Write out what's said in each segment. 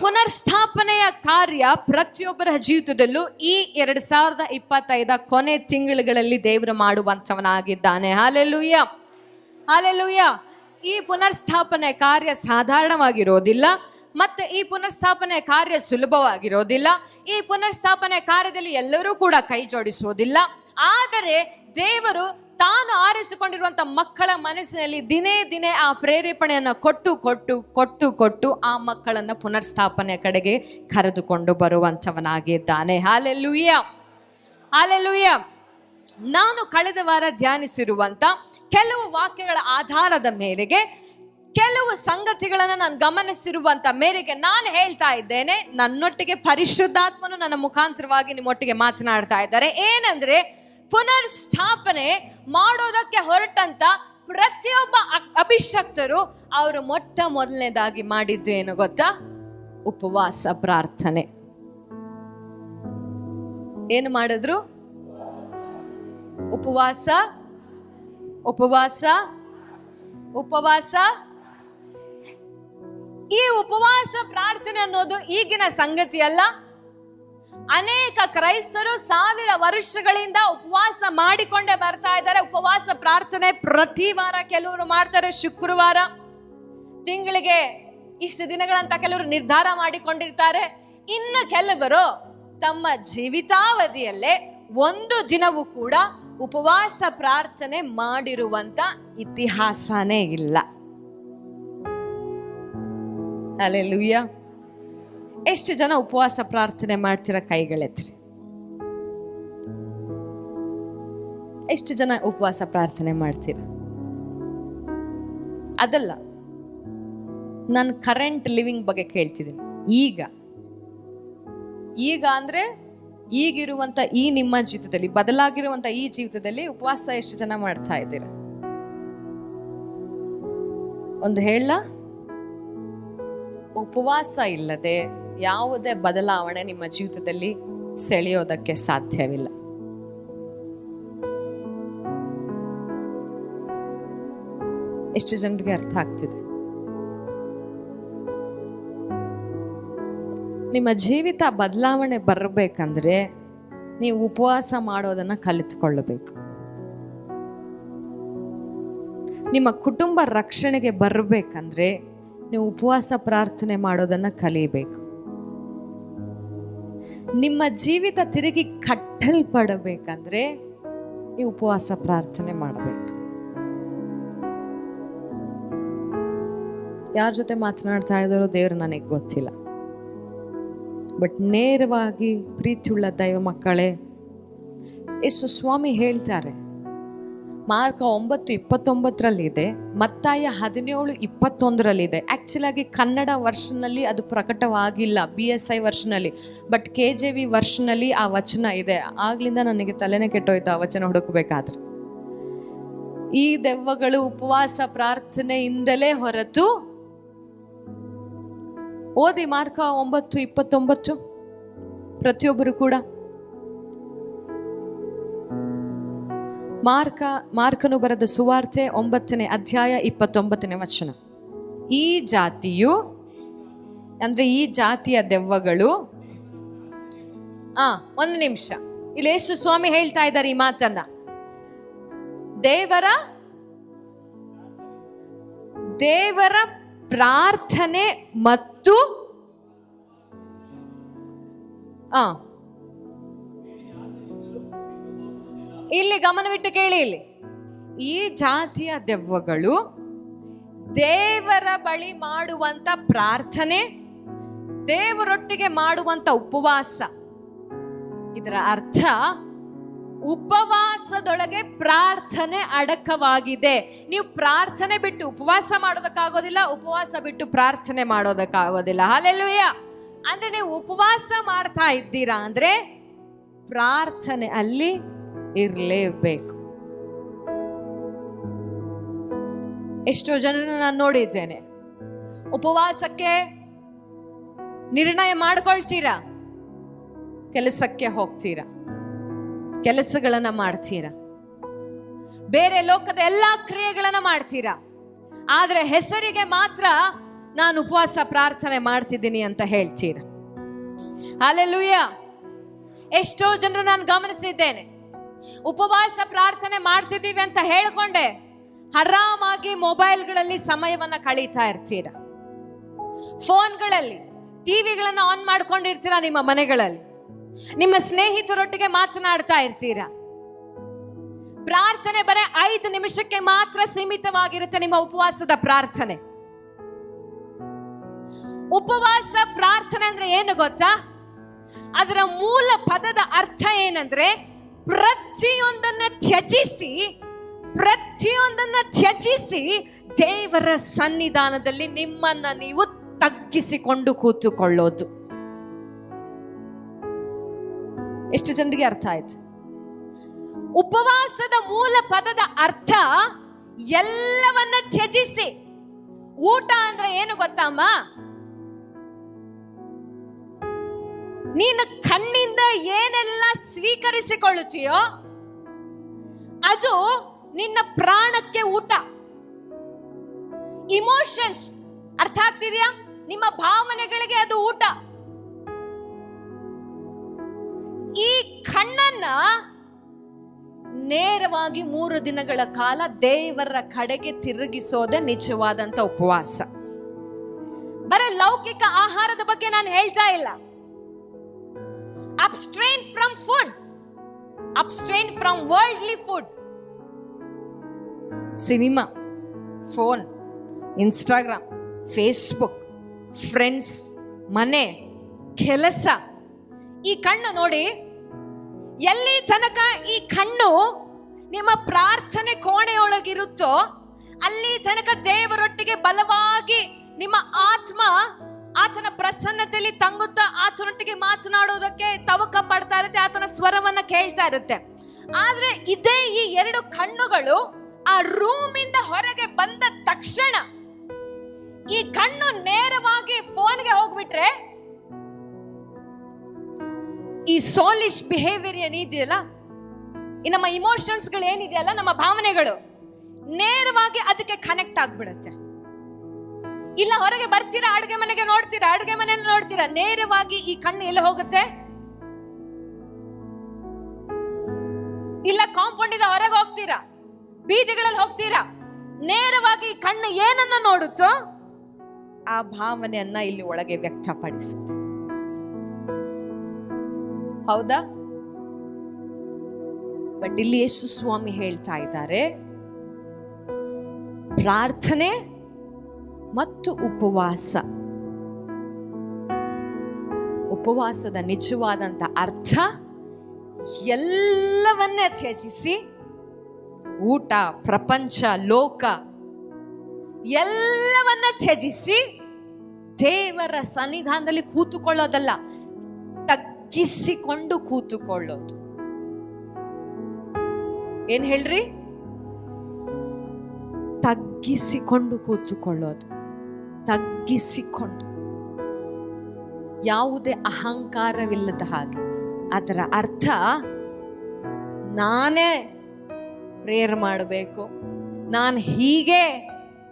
ಪುನರ್ಸ್ಥಾಪನೆಯ ಕಾರ್ಯ ಪ್ರತಿಯೊಬ್ಬರ ಜೀವಿತದಲ್ಲೂ ಈ 2025 ಕೊನೆ ತಿಂಗಳುಗಳಲ್ಲಿ ದೇವರು ಮಾಡುವಂಥವನಾಗಿದ್ದಾನೆ. Hallelujah, hallelujah. ಈ ಪುನರ್ಸ್ಥಾಪನೆ ಕಾರ್ಯ ಸಾಧಾರಣವಾಗಿರೋದಿಲ್ಲ, ಮತ್ತೆ ಈ ಪುನರ್ಸ್ಥಾಪನೆ ಕಾರ್ಯ ಸುಲಭವಾಗಿರೋದಿಲ್ಲ. ಈ ಪುನರ್ಸ್ಥಾಪನೆ ಕಾರ್ಯದಲ್ಲಿ ಎಲ್ಲರೂ ಕೂಡ ಕೈ ಜೋಡಿಸುವುದಿಲ್ಲ. ಆದರೆ ದೇವರು ತಾನು ಆರಿಸಿಕೊಂಡಿರುವಂಥ ಮಕ್ಕಳ ಮನಸ್ಸಿನಲ್ಲಿ ದಿನೇ ದಿನೇ ಆ ಪ್ರೇರೇಪಣೆಯನ್ನು ಕೊಟ್ಟು ಕೊಟ್ಟು ಕೊಟ್ಟು ಕೊಟ್ಟು ಆ ಮಕ್ಕಳನ್ನು ಪುನರ್ಸ್ಥಾಪನೆ ಕಡೆಗೆ ಕರೆದುಕೊಂಡು ಬರುವಂಥವನಾಗಿದ್ದಾನೆ. Hallelujah, hallelujah. ನಾನು ಕಳೆದ ವಾರ ಧ್ಯಾನಿಸಿರುವಂಥ ಕೆಲವು ವಾಕ್ಯಗಳ ಆಧಾರದ ಮೇರೆಗೆ, ಕೆಲವು ಸಂಗತಿಗಳನ್ನು ನಾನು ಗಮನಿಸಿರುವಂಥ ಮೇರೆಗೆ ನಾನು ಹೇಳ್ತಾ ಇದ್ದೇನೆ. ನನ್ನೊಟ್ಟಿಗೆ ಪರಿಶುದ್ಧಾತ್ಮನು ನನ್ನ ಮುಖಾಂತರವಾಗಿ ನಿಮ್ಮೊಟ್ಟಿಗೆ ಮಾತನಾಡ್ತಾ ಇದ್ದಾರೆ. ಏನಂದ್ರೆ, ಪುನರ್ಸ್ಥಾಪನೆ ಮಾಡೋದಕ್ಕೆ ಹೊರಟಂತ ಪ್ರತಿಯೊಬ್ಬ ಅಭಿಷಕ್ತರು ಅವರು ಮೊಟ್ಟ ಮೊದಲನೇದಾಗಿ ಮಾಡಿದ್ದು ಏನು ಗೊತ್ತಾ? ಉಪವಾಸ ಪ್ರಾರ್ಥನೆ. ಏನು ಮಾಡಿದ್ರು? ಉಪವಾಸ, ಉಪವಾಸ, ಉಪವಾಸ. ಈ ಉಪವಾಸ ಪ್ರಾರ್ಥನೆ ಅನ್ನೋದು ಈಗಿನ ಸಂಗತಿ ಅಲ್ಲ. ಅನೇಕ ಕ್ರೈಸ್ತರು 1000 ವರ್ಷಗಳಿಂದ ಉಪವಾಸ ಮಾಡಿಕೊಂಡೇ ಬರ್ತಾ ಇದ್ದಾರೆ. ಉಪವಾಸ ಪ್ರಾರ್ಥನೆ ಪ್ರತಿ ವಾರ ಕೆಲವರು ಮಾಡ್ತಾರೆ, ಶುಕ್ರವಾರ, ತಿಂಗಳಿಗೆ ಇಷ್ಟು ದಿನಗಳಂತ ಕೆಲವರು ನಿರ್ಧಾರ ಮಾಡಿಕೊಂಡಿರ್ತಾರೆ. ಇನ್ನು ಕೆಲವರು ತಮ್ಮ ಜೀವಿತಾವಧಿಯಲ್ಲೇ ಒಂದು ದಿನವೂ ಕೂಡ ಉಪವಾಸ ಪ್ರಾರ್ಥನೆ ಮಾಡಿರುವಂತ ಇತಿಹಾಸನೇ ಇಲ್ಲ. ಹಲ್ಲೆಲೂಯಾ. ಎಷ್ಟು ಜನ ಉಪವಾಸ ಪ್ರಾರ್ಥನೆ ಮಾಡ್ತೀರಾ? ಕೈಗಳೆತ್ರಿ. ಎಷ್ಟು ಜನ ಉಪವಾಸ ಪ್ರಾರ್ಥನೆ ಮಾಡ್ತೀರಾ? ಅದಲ್ಲ, ನಾನು ಕರೆಂಟ್ ಲಿವಿಂಗ್ ಬಗ್ಗೆ ಕೇಳ್ತಿದ್ದೀನಿ. ಈಗ ಅಂದ್ರೆ ಈಗಿರುವಂತ ಈ ನಿಮ್ಮ ಜೀವಿತದಲ್ಲಿ, ಬದಲಾಗಿರುವಂತ ಈ ಜೀವಿತದಲ್ಲಿ ಉಪವಾಸ ಎಷ್ಟು ಜನ ಮಾಡ್ತಾ ಇದ್ದೀರಾ? ಒಂದು ಹೇಳ. ಉಪವಾಸ ಇಲ್ಲದೆ ಯಾವುದೇ ಬದಲಾವಣೆ ನಿಮ್ಮ ಜೀವಿತದಲ್ಲಿ ಸೆಳೆಯೋದಕ್ಕೆ ಸಾಧ್ಯವಿಲ್ಲ. ಎಷ್ಟು ಜನರಿಗೆ ಅರ್ಥ ಆಗ್ತಿದೆ? ನಿಮ್ಮ ಜೀವಿತ ಬದಲಾವಣೆ ಬರಬೇಕಂದ್ರೆ ನೀವು ಉಪವಾಸ ಮಾಡೋದನ್ನ ಕಲಿತುಕೊಳ್ಳಬೇಕು. ನಿಮ್ಮ ಕುಟುಂಬ ರಕ್ಷಣೆಗೆ ಬರಬೇಕಂದ್ರೆ ನೀವು ಉಪವಾಸ ಪ್ರಾರ್ಥನೆ ಮಾಡೋದನ್ನ ಕಲಿಯಬೇಕು. ನಿಮ್ಮ ಜೀವಿತ ತಿರುಗಿ ಕಟ್ಟಲ್ಪಡಬೇಕಂದ್ರೆ ನೀವು ಉಪವಾಸ ಪ್ರಾರ್ಥನೆ ಮಾಡಬೇಕು. ಯಾರ ಜೊತೆ ಮಾತನಾಡ್ತಾ ಇದ್ದಾರೋ ದೇವರು ನನಗೆ ಗೊತ್ತಿಲ್ಲ. ಬಟ್ ನೇರವಾಗಿ ಪ್ರೀತಿಯುಳ್ಳ ದೈವ ಮಕ್ಕಳೇ, ಯೇಸು ಸ್ವಾಮಿ ಹೇಳ್ತಾರೆ, ಮಾರ್ಕ 9:29 ಮತ್ತಾಯ 17:21 ಆಕ್ಚುಲ್ ಆಗಿ ಕನ್ನಡ ವರ್ಷನಲ್ಲಿ ಅದು ಪ್ರಕಟವಾಗಿಲ್ಲ, BSI ವರ್ಷನಲ್ಲಿ. ಬಟ್ KJV ವರ್ಷನಲ್ಲಿ ಆ ವಚನ ಇದೆ. ಆಗ್ಲಿಂದ ನನಗೆ ತಲೆನೇ ಕೆಟ್ಟೋಯ್ತು ಆ ವಚನ ಹುಡುಕಬೇಕಾದ್ರೆ. ಈ ದೆವ್ವಗಳು ಉಪವಾಸ ಪ್ರಾರ್ಥನೆಯಿಂದಲೇ ಹೊರತು, ಓದಿ ಮಾರ್ಕ 9:29 ಪ್ರತಿಯೊಬ್ಬರು ಕೂಡ. ಮಾರ್ಕನು ಬರೆದ ಸುವಾರ್ತೆ 9ನೇ ಅಧ್ಯಾಯ 29ನೇ ವಚನ. ಈ ಜಾತಿಯು ಅಂದ್ರೆ ಈ ಜಾತಿಯ ದೆವ್ವಗಳು, ಒಂದು ನಿಮಿಷ, ಇಲ್ಲಿ ಯೇಸು ಸ್ವಾಮಿ ಹೇಳ್ತಾ ಇದ್ದಾರೆ ಈ ಮಾತನ್ನ. ದೇವರ ಪ್ರಾರ್ಥನೆ ಮತ್ತು ಇಲ್ಲಿ ಗಮನವಿಟ್ಟು ಕೇಳಿ. ಇಲ್ಲಿ ಈ ಜಾತಿಯ ದೆವ್ವಗಳು ದೇವರ ಬಳಿ ಮಾಡುವಂತ ಪ್ರಾರ್ಥನೆ, ದೇವರೊಟ್ಟಿಗೆ ಮಾಡುವಂತ ಉಪವಾಸ. ಇದರ ಅರ್ಥ ಉಪವಾಸದೊಳಗೆ ಪ್ರಾರ್ಥನೆ ಅಡಕವಾಗಿದೆ. ನೀವು ಪ್ರಾರ್ಥನೆ ಬಿಟ್ಟು ಉಪವಾಸ ಮಾಡೋದಕ್ಕಾಗೋದಿಲ್ಲ, ಉಪವಾಸ ಬಿಟ್ಟು ಪ್ರಾರ್ಥನೆ ಮಾಡೋದಕ್ಕಾಗೋದಿಲ್ಲ. ಹಲ್ಲೆಲೂಯಾ. ಅಂದ್ರೆ ನೀವು ಉಪವಾಸ ಮಾಡ್ತಾ ಇದ್ದೀರಾ ಅಂದ್ರೆ ಪ್ರಾರ್ಥನೆ ಅಲ್ಲಿ ಇರಲೇಬೇಕು. ಎಷ್ಟೋ ಜನರನ್ನ ನಾನು ನೋಡಿದ್ದೇನೆ, ಉಪವಾಸಕ್ಕೆ ನಿರ್ಣಯ ಮಾಡ್ಕೊಳ್ತೀರಾ, ಕೆಲಸಕ್ಕೆ ಹೋಗ್ತೀರಾ, ಕೆಲಸಗಳನ್ನ ಮಾಡ್ತೀರಾ, ಬೇರೆ ಲೋಕದ ಎಲ್ಲಾ ಕ್ರಿಯೆಗಳನ್ನ ಮಾಡ್ತೀರಾ, ಆದ್ರೆ ಹೆಸರಿಗೆ ಮಾತ್ರ ನಾನು ಉಪವಾಸ ಪ್ರಾರ್ಥನೆ ಮಾಡ್ತಿದ್ದೀನಿ ಅಂತ ಹೇಳ್ತೀರ? ಹಲ್ಲೆಲೂಯಾ. ಎಷ್ಟೋ ಜನರು ನಾನು ಗಮನಿಸಿದ್ದೇನೆ, ಉಪವಾಸ ಪ್ರಾರ್ಥನೆ ಮಾಡ್ತಿದ್ದೀವಿ ಅಂತ ಹೇಳ್ಕೊಂಡೆ ಆರಾಮಾಗಿ ಮೊಬೈಲ್ಗಳಲ್ಲಿ ಸಮಯವನ್ನ ಕಳೀತಾ ಇರ್ತೀರ, ಫೋನ್ಗಳಲ್ಲಿ ಟಿವಿಗಳನ್ನ ಆನ್ ಮಾಡ್ಕೊಂಡಿರ್ತೀರಾ, ನಿಮ್ಮ ಮನೆಗಳಲ್ಲಿ ನಿಮ್ಮ ಸ್ನೇಹಿತರೊಟ್ಟಿಗೆ ಮಾತನಾಡ್ತಾ ಇರ್ತೀರಾ. ಪ್ರಾರ್ಥನೆ ಬರೀ 5 ನಿಮಿಷಕ್ಕೆ ಮಾತ್ರ ಸೀಮಿತವಾಗಿರುತ್ತೆ ನಿಮ್ಮ ಉಪವಾಸದ ಪ್ರಾರ್ಥನೆ. ಉಪವಾಸ ಪ್ರಾರ್ಥನೆ ಅಂದ್ರೆ ಏನು ಗೊತ್ತಾ? ಅದರ ಮೂಲ ಪದದ ಅರ್ಥ ಏನಂದ್ರೆ ಪ್ರತಿಯೊಂದನ್ನ ತ್ಯಜಿಸಿ ದೇವರ ಸನ್ನಿಧಾನದಲ್ಲಿ ನಿಮ್ಮನ್ನ ನೀವು ತಗ್ಗಿಸಿಕೊಂಡು ಕೂತುಕೊಳ್ಳೋದು. ಎಷ್ಟು ಜನರಿಗೆ ಅರ್ಥ ಆಯ್ತು? ಉಪವಾಸದ ಮೂಲ ಪದದ ಅರ್ಥ ಎಲ್ಲವನ್ನ ತ್ಯಜಿಸಿ. ಊಟ ಅಂದ್ರೆ ಏನು ಗೊತ್ತಮ್ಮ? ನೀನು ಕಣ್ಣಿಂದ ಏನೆಲ್ಲ ಸ್ವೀಕರಿಸಿಕೊಳ್ಳುತ್ತೀಯೋ ಅದು ನಿನ್ನ ಪ್ರಾಣಕ್ಕೆ ಊಟ. ಇಮೋಷನ್ಸ್, ಅರ್ಥ ಆಗ್ತಿದೆಯಾ? ನಿಮ್ಮ ಭಾವನೆಗಳಿಗೆ ಅದು ಊಟ. ಈ ಕಣ್ಣನ್ನ ನೇರವಾಗಿ 3 ದಿನಗಳ ಕಾಲ ದೇವರ ಕಡೆಗೆ ತಿರುಗಿಸೋದೇ ನಿಜವಾದಂತ ಉಪವಾಸ. ಬರೀ ಲೌಕಿಕ ಆಹಾರದ ಬಗ್ಗೆ ನಾನು ಹೇಳ್ತಾ ಇಲ್ಲ. Abstain from food, abstain from worldly food. Cinema, phone, Instagram, Facebook, friends, ಮನೆ, ಕೆಲಸ. ಈ ಕಣ್ಣು ನೋಡಿ, ಎಲ್ಲಿ ತನಕ ಈ ಕಣ್ಣು ನಿಮ್ಮ ಪ್ರಾರ್ಥನೆ ಕೋಣೆಯೊಳಗಿರುತ್ತೋ ಅಲ್ಲಿ ತನಕ ದೇವರೊಟ್ಟಿಗೆ ಬಲವಾಗಿ ನಿಮ್ಮ ಆತ್ಮ ಆತನ ಪ್ರಸನ್ನತೆಯಲ್ಲಿ ತಂಗುತ್ತಾ ಆತನೊಟ್ಟಿಗೆ ಮಾತನಾಡೋದಕ್ಕೆ ತವಕ ಪಡ್ತಾ ಇರುತ್ತೆ, ಆತನ ಸ್ವರವನ್ನ ಕೇಳ್ತಾ ಇರುತ್ತೆ. ಆದ್ರೆ ಇದೇ ಈ 2 ಕಣ್ಣುಗಳು ಆ ರೂಮಿಂದ ಹೊರಗೆ ಬಂದ ತಕ್ಷಣ ಈ ಕಣ್ಣು ನೇರವಾಗಿ ಫೋನ್ಗೆ ಹೋಗ್ಬಿಟ್ರೆ ಈ ಸೋಲಿಶ್ ಬಿಹೇವಿಯರ್ ಏನಿದೆಯಲ್ಲ, ಈ ನಮ್ಮ ಇಮೋಷನ್ಸ್ಗಳು ಏನಿದೆಯಲ್ಲ, ನಮ್ಮ ಭಾವನೆಗಳು ನೇರವಾಗಿ ಅದಕ್ಕೆ ಕನೆಕ್ಟ್ ಆಗ್ಬಿಡುತ್ತೆ. ಇಲ್ಲ ಹೊರಗೆ ಬರ್ತೀರಾ, ಅಡುಗೆ ಮನೆಗೆ ನೋಡ್ತೀರಾ, ಅಡುಗೆ ಮನೆಯನ್ನು ನೋಡ್ತೀರಾ, ನೇರವಾಗಿ ಈ ಕಣ್ಣು ಎಲ್ಲ ಹೋಗುತ್ತೆ. ಇಲ್ಲ ಕಾಂಪೌಂಡ್ ಇಂದ ಹೊರಗೆ ಹೋಗ್ತೀರಾ, ಬೀದಿಗಳಲ್ಲಿ ಹೋಗ್ತೀರಾ, ನೇರವಾಗಿ ಈ ಕಣ್ಣು ಏನನ್ನ ನೋಡುತ್ತೋ ಆ ಭಾವನೆಯನ್ನ ಇಲ್ಲಿ ಒಳಗೆ ವ್ಯಕ್ತಪಡಿಸುತ್ತೆ. ಹೌದಾ? ಬಟ್ ಇಲ್ಲಿ ಯೇಸು ಸ್ವಾಮಿ ಹೇಳ್ತಾ ಇದ್ದಾರೆ, ಪ್ರಾರ್ಥನೆ ಮತ್ತು ಉಪವಾಸದ ನಿಜವಾದಂತ ಅರ್ಥ ಎಲ್ಲವನ್ನೇ ತ್ಯಜಿಸಿ ಊಟ, ಪ್ರಪಂಚ, ಲೋಕ ಎಲ್ಲವನ್ನ ತ್ಯಜಿಸಿ ದೇವರ ಸನ್ನಿಧಾನದಲ್ಲಿ ಕೂತುಕೊಳ್ಳೋದಲ್ಲ, ತಗ್ಗಿಸಿಕೊಂಡು ಕೂತುಕೊಳ್ಳೋದು. ಏನ್ ಹೇಳ್ರಿ? ತಗ್ಗಿಸಿಕೊಂಡು ಕೂತುಕೊಳ್ಳೋದು. ತಗ್ಗಿಸಿಕೊಂಡು, ಯಾವುದೇ ಅಹಂಕಾರವಿಲ್ಲದ ಹಾಗೆ. ಅದರ ಅರ್ಥ ನಾನೇ ಪ್ರೇಯರ್ ಮಾಡಬೇಕು, ನಾನು ಹೀಗೆ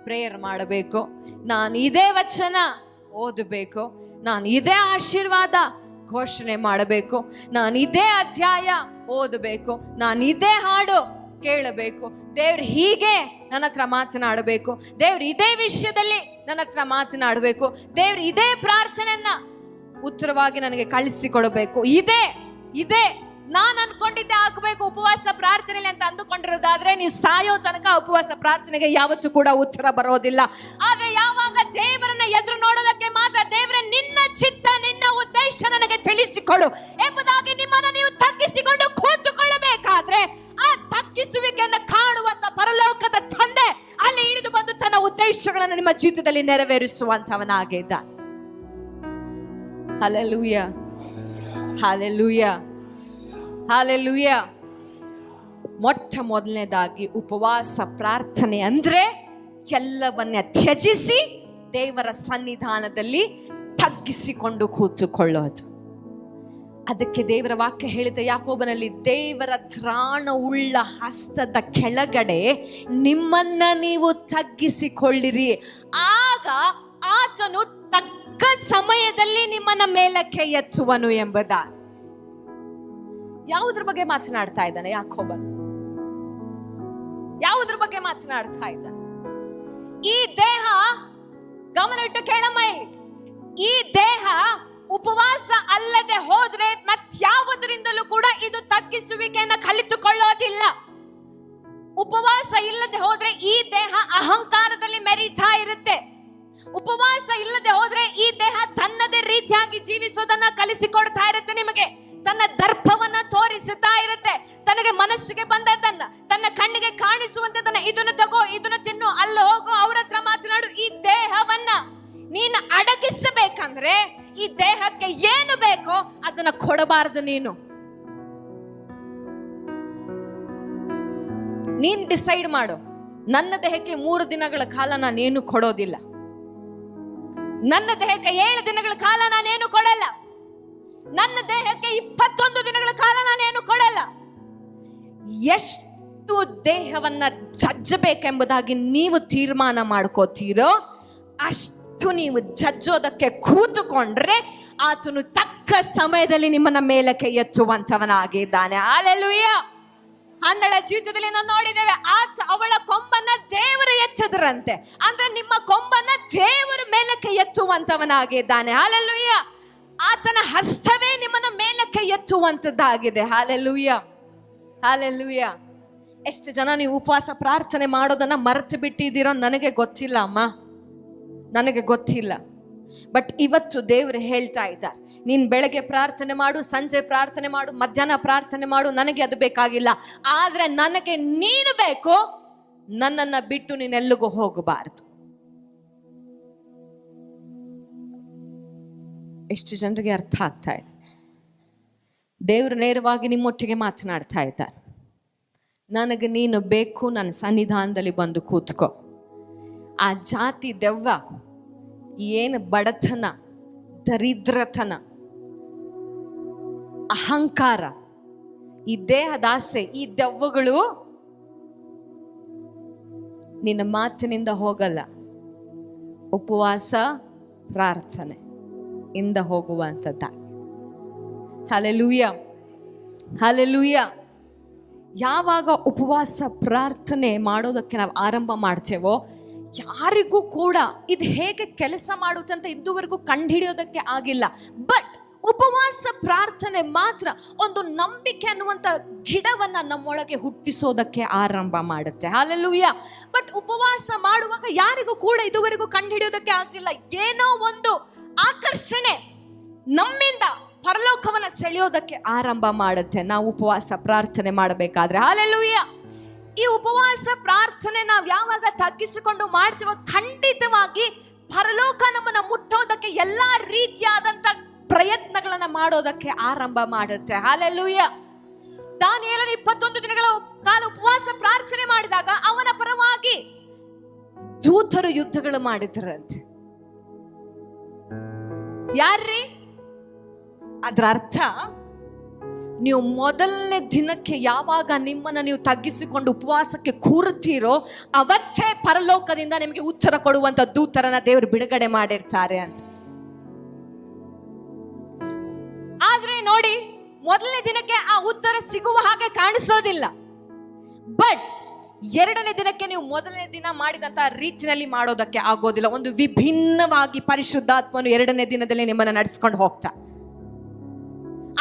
ಪ್ರೇಯರ್ ಮಾಡಬೇಕು, ನಾನು ಇದೇ ವಚನ ಓದಬೇಕು, ನಾನು ಇದೇ ಆಶೀರ್ವಾದ ಘೋಷಣೆ ಮಾಡಬೇಕು, ನಾನು ಇದೇ ಅಧ್ಯಾಯ ಓದಬೇಕು, ನಾನು ಇದೇ ಹಾಡು ಕೇಳಬೇಕು, ದೇವ್ರು ಹೀಗೆ ನನ್ನ ಹತ್ರ ಮಾತನಾಡಬೇಕು, ದೇವ್ರು ಇದೇ ವಿಷಯದಲ್ಲಿ ನನ್ನ ಹತ್ರ ಮಾತನಾಡಬೇಕು, ದೇವ್ರು ಇದೇ ಪ್ರಾರ್ಥನೆಯನ್ನ ಉತ್ತರವಾಗಿ ನನಗೆ ಕಳಿಸಿಕೊಡಬೇಕು, ಇದೇ ನಾನು ಅನ್ಕೊಂಡಿದ್ದೆ ಆಗಬೇಕು ಉಪವಾಸ ಪ್ರಾರ್ಥನೆಯಲ್ಲಿ ಅಂತ ಅಂದುಕೊಂಡಿರೋದಾದ್ರೆ ನೀವು ಸಾಯೋ ತನಕ ಉಪವಾಸ ಪ್ರಾರ್ಥನೆಗೆ ಯಾವತ್ತೂ ಕೂಡ ಉತ್ತರ ಬರೋದಿಲ್ಲ. ಆದ್ರೆ ಯಾವಾಗ ದೇವರನ್ನ ಎದುರು ನೋಡೋದಕ್ಕೆ ಮಾತ್ರ, ದೇವರ ನಿನ್ನ ಚಿತ್ತ, ನಿನ್ನ ಉದ್ದೇಶ ನನಗೆ ತಿಳಿಸಿಕೊಡು ಎಂಬುದಾಗಿ ನಿಮ್ಮನ್ನ ನೀವು ತಗ್ಗಿಸಿಕೊಂಡು ಕೂತುಕೊಳ್ಳಬೇಕಾದ್ರೆ ಆ ತಗ್ಗಿಸುವಿಕೆಯನ್ನು ಕಾಣುವಂತ ಪರಲೋಕದ ತಂದೆ ಅಲ್ಲಿ ಇಳಿದು ಬಂದು ತನ್ನ ಉದ್ದೇಶಗಳನ್ನು ನಿಮ್ಮ ಜೀವಿತದಲ್ಲಿ ನೆರವೇರಿಸುವಂತವನಾಗಿದ್ದ. Hallelujah, hallelujah, hallelujah. ಮೊಟ್ಟ ಮೊದಲನೇದಾಗಿ ಉಪವಾಸ ಪ್ರಾರ್ಥನೆ ಅಂದ್ರೆ ಎಲ್ಲವನ್ನ ತ್ಯಜಿಸಿ ದೇವರ ಸನ್ನಿಧಾನದಲ್ಲಿ ತಗ್ಗಿಸಿಕೊಂಡು ಕೂತುಕೊಳ್ಳೋದು. ಅದಕ್ಕೆ ದೇವರ ವಾಕ್ಯ ಹೇಳಿದ ಯಾಕೋಬನಲ್ಲಿ, ದೇವರ ತ್ರಾಣವುಳ್ಳ ಹಸ್ತದ ಕೆಳಗಡೆ ನಿಮ್ಮನ್ನ ನೀವು ತಗ್ಗಿಸಿಕೊಳ್ಳಿರಿ, ಆಗ ಆತನು ತಕ್ಕ ಸಮಯದಲ್ಲಿ ನಿಮ್ಮನ್ನ ಮೇಲಕ್ಕೆ ಎತ್ತುವನು ಎಂಬುದ. ಯಾವುದ್ರ ಬಗ್ಗೆ ಮಾತನಾಡ್ತಾ ಇದ್ದಾನೆ ಯಾಕೋಬನು? ಯಾವುದ್ರ ಬಗ್ಗೆ ಮಾತನಾಡ್ತಾ ಇದ್ದಾನೆ? ಈ ದೇಹ, ಗಮನಿಟ್ಟು ಕೇಳಮ್ಮ, ಈ ದೇಹ ಉಪವಾಸ ಅಲ್ಲದೆ ಹೋದ್ರೆ ಮತ್ಯಾವುದರಿಂದಲೂ ಕೂಡ ಇದು ತಗ್ಗಿಸುವಿಕೆಯನ್ನು ಕಲಿತುಕೊಳ್ಳೋದಿಲ್ಲ. ಉಪವಾಸ ಇಲ್ಲದೆ ಹೋದ್ರೆ ಈ ದೇಹ ಅಹಂಕಾರದಲ್ಲಿ ಮೆರೀತಾ ಇರುತ್ತೆ. ಉಪವಾಸ ಇಲ್ಲದೆ ಹೋದ್ರೆ ಈ ದೇಹ ತನ್ನದೇ ರೀತಿಯಾಗಿ ಜೀವಿಸೋದನ್ನ ಕಲಿಸಿಕೊಡ್ತಾ ಇರುತ್ತೆ. ನಿಮಗೆ ತನ್ನ ದರ್ಪವನ್ನ ತೋರಿಸುತ್ತಾ ಇರುತ್ತೆ. ತನಗೆ ಮನಸ್ಸಿಗೆ ಬಂದದ್ದನ್ನ, ತನ್ನ ಕಣ್ಣಿಗೆ ಕಾಣಿಸುವಂತದನ್ನ, ಇದನ್ನು ತಗೋ, ಇದನ್ನು ತಿನ್ನು, ಅಲ್ಲಿ ಹೋಗೋ, ಅವ್ರ ಹತ್ರ ಮಾತನಾಡು. ಈ ದೇಹವನ್ನ ನೀನು ಅಡಗಿಸಬೇಕಂದ್ರೆ ಈ ದೇಹಕ್ಕೆ ಏನು ಬೇಕೋ ಅದನ್ನ ಕೊಡಬಾರದು. ನೀನ್ ಡಿಸೈಡ್ ಮಾಡು, ನನ್ನ ದೇಹಕ್ಕೆ 3 ದಿನಗಳ ಕಾಲ ನಾನೇನು ಕೊಡೋದಿಲ್ಲ, ನನ್ನ ದೇಹಕ್ಕೆ 7 ದಿನಗಳ ಕಾಲ ನಾನೇನು ಕೊಡಲ್ಲ, ನನ್ನ ದೇಹಕ್ಕೆ 21 ದಿನಗಳ ಕಾಲ ನಾನೇನು ಕೊಡಲ್ಲ. ಎಷ್ಟು ದೇಹವನ್ನ ಜಜ್ಜಬೇಕೆಂಬುದಾಗಿ ನೀವು ತೀರ್ಮಾನ ಮಾಡ್ಕೋತೀರೋ ಅಷ್ಟು ನೀವು ಜಜ್ಜೋದಕ್ಕೆ ಕೂತುಕೊಂಡ್ರೆ ಆತನು ತಕ್ಕ ಸಮಯದಲ್ಲಿ ನಿಮ್ಮನ್ನ ಮೇಲಕ್ಕೆ ಎತ್ತುವಂತವನಾಗಿದ್ದಾನೆ. ಹಲ್ಲೆಲೂಯ. ಹನ್ನಳ ಜೀವಿತದಲ್ಲಿ ನಾವು ನೋಡಿದ್ದೇವೆ, ಅವಳ ಕೊಂಬನ್ನ ದೇವರು ಎತ್ತದ್ರಂತೆ. ಅಂದ್ರೆ ನಿಮ್ಮ ಕೊಂಬನ್ನ ದೇವರು ಮೇಲಕ್ಕೆ ಎತ್ತುವಂತವನಾಗಿದ್ದಾನೆ. ಹಲ್ಲೆಲೂಯ. ಆತನ ಹಸ್ತವೇ ನಿಮ್ಮನ್ನ ಮೇಲಕ್ಕೆ ಎತ್ತುವಂತದ್ದಾಗಿದೆ. Hallelujah, hallelujah. ಎಷ್ಟು ಜನ ನೀವು ಉಪವಾಸ ಪ್ರಾರ್ಥನೆ ಮಾಡೋದನ್ನ ಮರೆತು ಬಿಟ್ಟಿದ್ದೀರೋ ನನಗೆ ಗೊತ್ತಿಲ್ಲ ಅಮ್ಮ, ನನಗೆ ಗೊತ್ತಿಲ್ಲ. ಬಟ್ ಇವತ್ತು ದೇವರು ಹೇಳ್ತಾ ಇದ್ದಾರೆ, ನೀನ್ ಬೆಳಗ್ಗೆ ಪ್ರಾರ್ಥನೆ ಮಾಡು, ಸಂಜೆ ಪ್ರಾರ್ಥನೆ ಮಾಡು, ಮಧ್ಯಾಹ್ನ ಪ್ರಾರ್ಥನೆ ಮಾಡು, ನನಗೆ ಅದು ಬೇಕಾಗಿಲ್ಲ. ಆದ್ರೆ ನನಗೆ ನೀನು ಬೇಕು, ನನ್ನನ್ನ ಬಿಟ್ಟು ನೀನೆಲ್ಲಿಗೂ ಹೋಗಬಾರದು. ಎಷ್ಟು ಜನರಿಗೆ ಅರ್ಥ ಆಗ್ತಾ ಇದೆ? ದೇವರು ನೇರವಾಗಿ ನಿಮ್ಮೊಟ್ಟಿಗೆ ಮಾತನಾಡ್ತಾ ಇದ್ದಾರೆ. ನನಗೆ ನೀನು ಬೇಕು, ನನ್ನ ಸನ್ನಿಧಾನದಲ್ಲಿ ಬಂದು ಕೂತ್ಕೋ. ಆ ಜಾತಿ ದೆವ್ವ, ಏನು ಬಡತನ, ದರಿದ್ರತನ, ಅಹಂಕಾರ, ಈ ದೇಹದಾಸೆ, ಈ ದೆವ್ವಗಳು ನಿನ್ನ ಮಾತಿನಿಂದ ಹೋಗಲ್ಲ. ಉಪವಾಸ ಪ್ರಾರ್ಥನೆ ಇಂದ ಹೋಗುವಂಥದ್ದ. Hallelujah, hallelujah. ಯಾವಾಗ ಉಪವಾಸ ಪ್ರಾರ್ಥನೆ ಮಾಡೋದಕ್ಕೆ ನಾವು ಆರಂಭ ಮಾಡ್ತೇವೋ ಯಾರಿಗೂ ಕೂಡ ಇದು ಹೇಗೆ ಕೆಲಸ ಮಾಡುತ್ತೆ ಅಂತ ಇದುವರೆಗೂ ಕಂಡುಹಿಡಿಯೋದಕ್ಕೆ ಆಗಿಲ್ಲ. ಬಟ್ ಉಪವಾಸ ಪ್ರಾರ್ಥನೆ ಮಾತ್ರ ಒಂದು ನಂಬಿಕೆ ಅನ್ನುವಂಥ ಗಿಡವನ್ನ ನಮ್ಮೊಳಗೆ ಹುಟ್ಟಿಸೋದಕ್ಕೆ ಆರಂಭ ಮಾಡುತ್ತೆ. ಹಲ್ಲೆಲೂಯ. ಬಟ್ ಉಪವಾಸ ಮಾಡುವಾಗ ಯಾರಿಗೂ ಕೂಡ ಇದುವರೆಗೂ ಕಂಡುಹಿಡಿಯೋದಕ್ಕೆ ಆಗಿಲ್ಲ. ಏನೋ ಒಂದು ಆಕರ್ಷಣೆ ನಮ್ಮಿಂದ ಪರಲೋಕವನ್ನ ಸೆಳೆಯೋದಕ್ಕೆ ಆರಂಭ ಮಾಡುತ್ತೆ ನಾವು ಉಪವಾಸ ಪ್ರಾರ್ಥನೆ ಮಾಡಬೇಕಾದ್ರೆ. ಹಲ್ಲೆಲೂಯ. ಈ ಉಪವಾಸ ಪ್ರಾರ್ಥನೆ ನಾವು ಯಾವಾಗ ತಗ್ಗಿಸಿಕೊಂಡು ಮಾಡ್ತೀವೋ ಖಂಡಿತವಾಗಿ ಪರಲೋಕ ನಮ್ಮನ್ನ ಮುಟ್ಟೋದಕ್ಕೆ ಎಲ್ಲಾ ರೀತಿಯಾದಂತ ಪ್ರಯತ್ನಗಳನ್ನ ಮಾಡೋದಕ್ಕೆ ಆರಂಭ ಮಾಡುತ್ತೆ. ಹಲ್ಲೆಲೂಯ. ದಾನಿಯೇಲನು 21 ದಿನಗಳ ಕಾಲ ಉಪವಾಸ ಪ್ರಾರ್ಥನೆ ಮಾಡಿದಾಗ ಅವನ ಪರವಾಗಿ ದೂತರು ಯುದ್ಧಗಳು ಮಾಡಿದ್ರಂತೆ. ಯಾರ್ರೀ? ಅದರ ಅರ್ಥ, ನೀವು ಮೊದಲನೇ ದಿನಕ್ಕೆ ಯಾವಾಗ ನಿಮ್ಮನ್ನ ನೀವು ತಗ್ಗಿಸಿಕೊಂಡು ಉಪವಾಸಕ್ಕೆ ಕೂರುತ್ತೀರೋ ಅವತ್ತೇ ಪರಲೋಕದಿಂದ ನಿಮಗೆ ಉತ್ತರ ಕೊಡುವಂತ ದೂತರನ್ನ ದೇವರು ಬಿಡುಗಡೆ ಮಾಡಿರ್ತಾರೆ ಅಂತ. ಆದ್ರೆ ನೋಡಿ, ಮೊದಲನೇ ದಿನಕ್ಕೆ ಆ ಉತ್ತರ ಸಿಗುವ ಹಾಗೆ ಕಾಣಿಸೋದಿಲ್ಲ. ಬಟ್ 2ನೇ ದಿನಕ್ಕೆ ನೀವು ಮೊದಲನೇ ದಿನ ಮಾಡಿದಂತ ರೀತಿಯಲ್ಲಿ ಮಾಡೋದಕ್ಕೆ ಆಗೋದಿಲ್ಲ. ಒಂದು ವಿಭಿನ್ನವಾಗಿ ಪರಿಶುದ್ಧಾತ್ಮನು 2ನೇ ದಿನದಲ್ಲಿ ನಿಮ್ಮನ್ನ ನಡೆಸ್ಕೊಂಡು ಹೋಗ್ತಾ.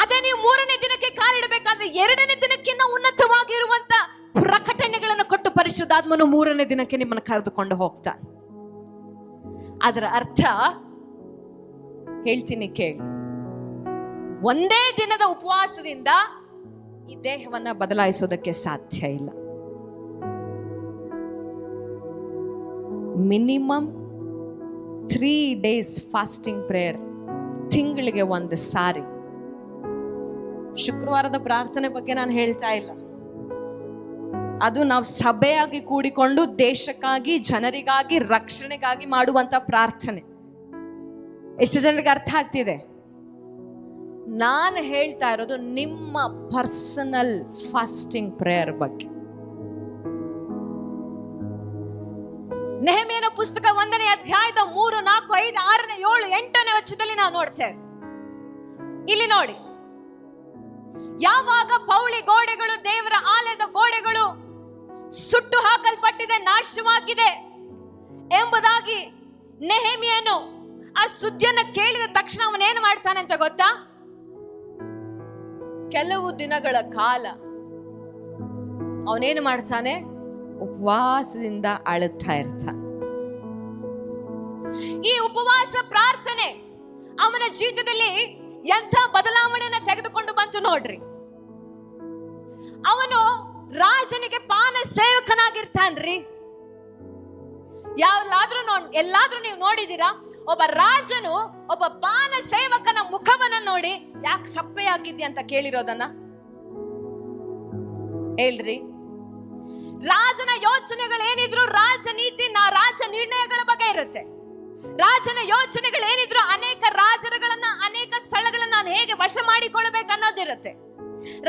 ಅದೇ ನೀವು 3ನೇ ದಿನಕ್ಕೆ ಕಾಲಿಡಬೇಕಾದ್ರೆ 2ನೇ ದಿನಕ್ಕಿಂತ ಉನ್ನತವಾಗಿರುವಂತ ಪ್ರಕಟಣೆಗಳನ್ನು ಕೊಟ್ಟು ಪರಿಶುದ್ಧಾತ್ಮನು 3ನೇ ದಿನಕ್ಕೆ ನಿಮ್ಮನ್ನು ಕರೆದುಕೊಂಡು ಹೋಗ್ತಾ. ಅದರ ಅರ್ಥ ಹೇಳ್ತೀನಿ ಕೇಳಿ, ಒಂದೇ ದಿನದ ಉಪವಾಸದಿಂದ ಈ ದೇಹವನ್ನ ಬದಲಾಯಿಸೋದಕ್ಕೆ ಸಾಧ್ಯ ಇಲ್ಲ. ಮಿನಿಮಮ್ 3 ಡೇಸ್ ಫಾಸ್ಟಿಂಗ್ ಪ್ರೇಯರ್, ತಿಂಗಳಿಗೆ 1 ಸಾರಿ. ಶುಕ್ರವಾರದ ಪ್ರಾರ್ಥನೆ ಬಗ್ಗೆ ನಾನು ಹೇಳ್ತಾ ಇಲ್ಲ. ಅದು ನಾವು ಸಭೆಯಾಗಿ ಕೂಡಿಕೊಂಡು ದೇಶಕ್ಕಾಗಿ, ಜನರಿಗಾಗಿ, ರಕ್ಷಣೆಗಾಗಿ ಮಾಡುವಂತ ಪ್ರಾರ್ಥನೆ. ಎಷ್ಟು ಜನರಿಗೆ ಅರ್ಥ ಆಗ್ತಿದೆ? ನಾನು ಹೇಳ್ತಾ ಇರೋದು ನಿಮ್ಮ ಪರ್ಸನಲ್ ಫಾಸ್ಟಿಂಗ್ ಪ್ರೇಯರ್ ಬಗ್ಗೆ. ನೆಹೆಮೀಯನ ಪುಸ್ತಕ 1ನೇ ಅಧ್ಯಾಯದ 3, 4, 5, 6, 7, 8ನೇ ವಚನದಲ್ಲಿ ನಾವು ನೋಡ್ತೇವೆ. ಇಲ್ಲಿ ನೋಡಿ, ಯಾವಾಗ ಪೌಳಿ ಗೋಡೆಗಳು, ದೇವರ ಆಲಯದ ಗೋಡೆಗಳು ಸುಟ್ಟು ಹಾಕಲ್ಪಟ್ಟಿದೆ, ನಾಶವಾಗಿದೆ ಎಂಬುದಾಗಿ ನೆಹೆಮೀಯನು ಆ ಸುದ್ದಿಯನ್ನ ಕೇಳಿದ ತಕ್ಷಣ ಅವನೇನು ಮಾಡ್ತಾನೆ ಅಂತ ಗೊತ್ತಾ? ಕೆಲವು ದಿನಗಳ ಕಾಲ ಅವನೇನು ಮಾಡ್ತಾನೆ? ಉಪವಾಸದಿಂದ ಅಳುತ್ತಾ ಇರ್ತಾನೆ. ಈ ಉಪವಾಸ ಪ್ರಾರ್ಥನೆ ಅವನ ಜೀವಿತದಲ್ಲಿ ಎಂಥ ಬದಲಾವಣೆಯನ್ನ ತೆಗೆದುಕೊಂಡು ಬಂತು ನೋಡ್ರಿ. ಅವನು ರಾಜನಿಗೆ ಪಾನ ಸೇವಕನಾಗಿರ್ತಾನ್ರಿ. ಎಲ್ಲಾದ್ರೂ ನೀವು ನೋಡಿದೀರಾ ಒಬ್ಬ ರಾಜನು ಒಬ್ಬ ಪಾನ ಸೇವಕನ ಮುಖವನ್ನ ನೋಡಿ ಯಾಕೆ ಸಪ್ಪೆ ಆಗಿದ್ಯಾ ಅಂತ ಕೇಳಿರೋದನ್ನ? ಹೇಳ್ರಿ. ರಾಜನ ಯೋಚನೆಗಳೇನಿದ್ರು ರಾಜನೀತಿ, ರಾಜ ನಿರ್ಣಯಗಳ ಬಗ್ಗೆ ಇರುತ್ತೆ. ರಾಜನ ಯೋಚನೆಗಳೇನಿದ್ರು ಅನೇಕ ರಾಜರುಗಳನ್ನ, ಅನೇಕ ಸ್ಥಳಗಳನ್ನ ನಾನು ಹೇಗೆ ವಶ ಮಾಡಿಕೊಳ್ಬೇಕು ಅನ್ನೋದಿರುತ್ತೆ.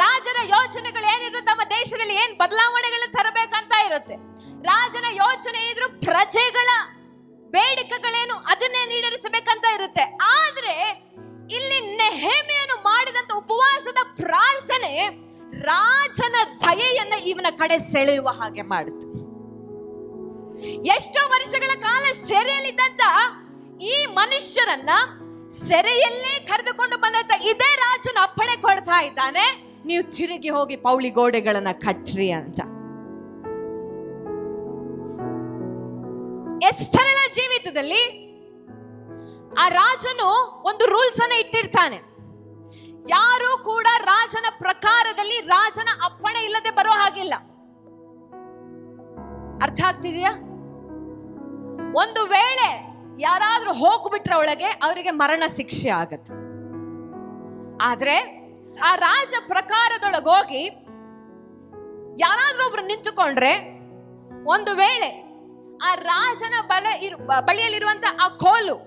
ರಾಜನ ಯೋಚನೆಗಳೇನಿದ್ರು ತಮ್ಮ ದೇಶದಲ್ಲಿ ಏನ್ ಬದಲಾವಣೆಗಳು ತರಬೇಕಂತ ಇರುತ್ತೆ. ರಾಜನ ಯೋಚನೆ ಇದ್ರು ಪ್ರಜೆಗಳ ಬೇಡಿಕೆಗಳೇನು ಅದನ್ನೇ ಈಡೇರಿಸಬೇಕಂತ ಇರುತ್ತೆ. ಆದ್ರೆ ಇಲ್ಲಿ ನೆಹೆಮೀಯನು ಮಾಡಿದಂತ ಉಪವಾಸದ ಪ್ರಾರ್ಥನೆ ರಾಜನ ದಯೆಯನ್ನ ಇವನ ಕಡೆ ಸೆಳೆಯುವ ಹಾಗೆ ಮಾಡಿತು. ಎಷ್ಟೋ ವರ್ಷಗಳ ಕಾಲ ಸೆರೆಯಲ್ಲಿದ್ದಂತ ಈ ಮನುಷ್ಯರನ್ನ ಸೆರೆಯಲ್ಲೇ ಕರೆದುಕೊಂಡು ಬಂದಂತ ಇದೇ ರಾಜನ ಅಪ್ಪಣೆ ಕೊಡ್ತಾ ಇದ್ದಾನೆ, ನೀವು ತಿರುಗಿ ಹೋಗಿ ಪೌಳಿ ಗೋಡೆಗಳನ್ನ ಕಟ್ರಿ ಅಂತ. ಎಸ್ತರಳ ಜೀವಿತದಲ್ಲಿ ಆ ರಾಜನು ಒಂದು ರೂಲ್ಸ್ ಅನ್ನ ಇಟ್ಟಿರ್ತಾನೆ. ಯಾರು ಕೂಡ ರಾಜನ ಪ್ರಕಾರದಲ್ಲಿ ರಾಜನ ಅಪ್ಪಣೆ ಇಲ್ಲದೆ ಬರೋ ಹಾಗಿಲ್ಲ. ಅರ್ಥ ಆಗ್ತಿದೆಯಾ? ಒಂದು ವೇಳೆ ಯಾರಾದ್ರೂ ಹೋಗ್ಬಿಟ್ರೆ ಒಳಗೆ ಅವರಿಗೆ ಮರಣ ಶಿಕ್ಷೆ ಆಗತ್ತೆ. ಆದ್ರೆ ಆ ರಾಜ ಪ್ರಕಾರದೊಳಗೋಗಿ ಯಾರಾದ್ರೂ ಒಬ್ರು ನಿಂತುಕೊಂಡ್ರೆ, ಒಂದು ವೇಳೆ ಆ ರಾಜನ ಬಳಿಯಲ್ಲಿರುವಂತ ಆ ಕೋಲು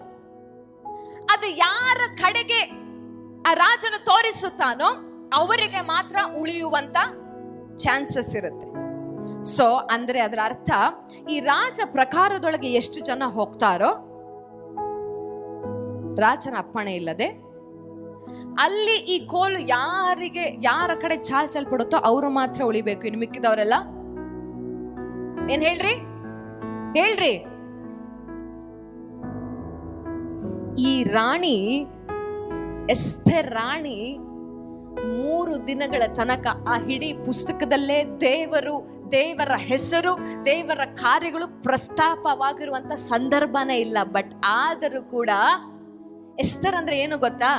ಅದು ಯಾರ ಕಡೆಗೆ ಆ ರಾಜನು ತೋರಿಸುತ್ತಾನೋ ಅವರಿಗೆ ಮಾತ್ರ ಉಳಿಯುವಂತ ಚಾನ್ಸಸ್ ಇರುತ್ತೆ. ಸೊ ಅಂದ್ರೆ ಅದರ ಅರ್ಥ, ಈ ರಾಜ ಪ್ರಕಾರದೊಳಗೆ ಎಷ್ಟು ಜನ ಹೋಗ್ತಾರೋ ರಾಜನ ಅಪ್ಪಣೆ ಇಲ್ಲದೆ, ಅಲ್ಲಿ ಈ ಕೋಲು ಯಾರ ಕಡೆ ಚಾಲ್ಪಡುತ್ತೋ ಅವರು ಮಾತ್ರ ಉಳಿಬೇಕು. ಇನ್ನು ಮಿಕ್ಕಿದವರೆಲ್ಲ ಏನ್ ಹೇಳ್ರಿ? ಈ ರಾಣಿ, ಎಸ್ತೇರ್ ರಾಣಿ 3 ದಿನಗಳ ತನಕ ಆ ಇಡೀ ಪುಸ್ತಕದಲ್ಲೇ ದೇವರ ಹೆಸರು, ದೇವರ ಕಾರ್ಯಗಳು ಪ್ರಸ್ತಾಪವಾಗಿರುವಂತ ಸಂದರ್ಭನೇ ಇಲ್ಲ. ಬಟ್ ಆದರೂ ಕೂಡ ಎಸ್ತರ್ ಅಂದ್ರೆ ಏನು ಗೊತ್ತಾ?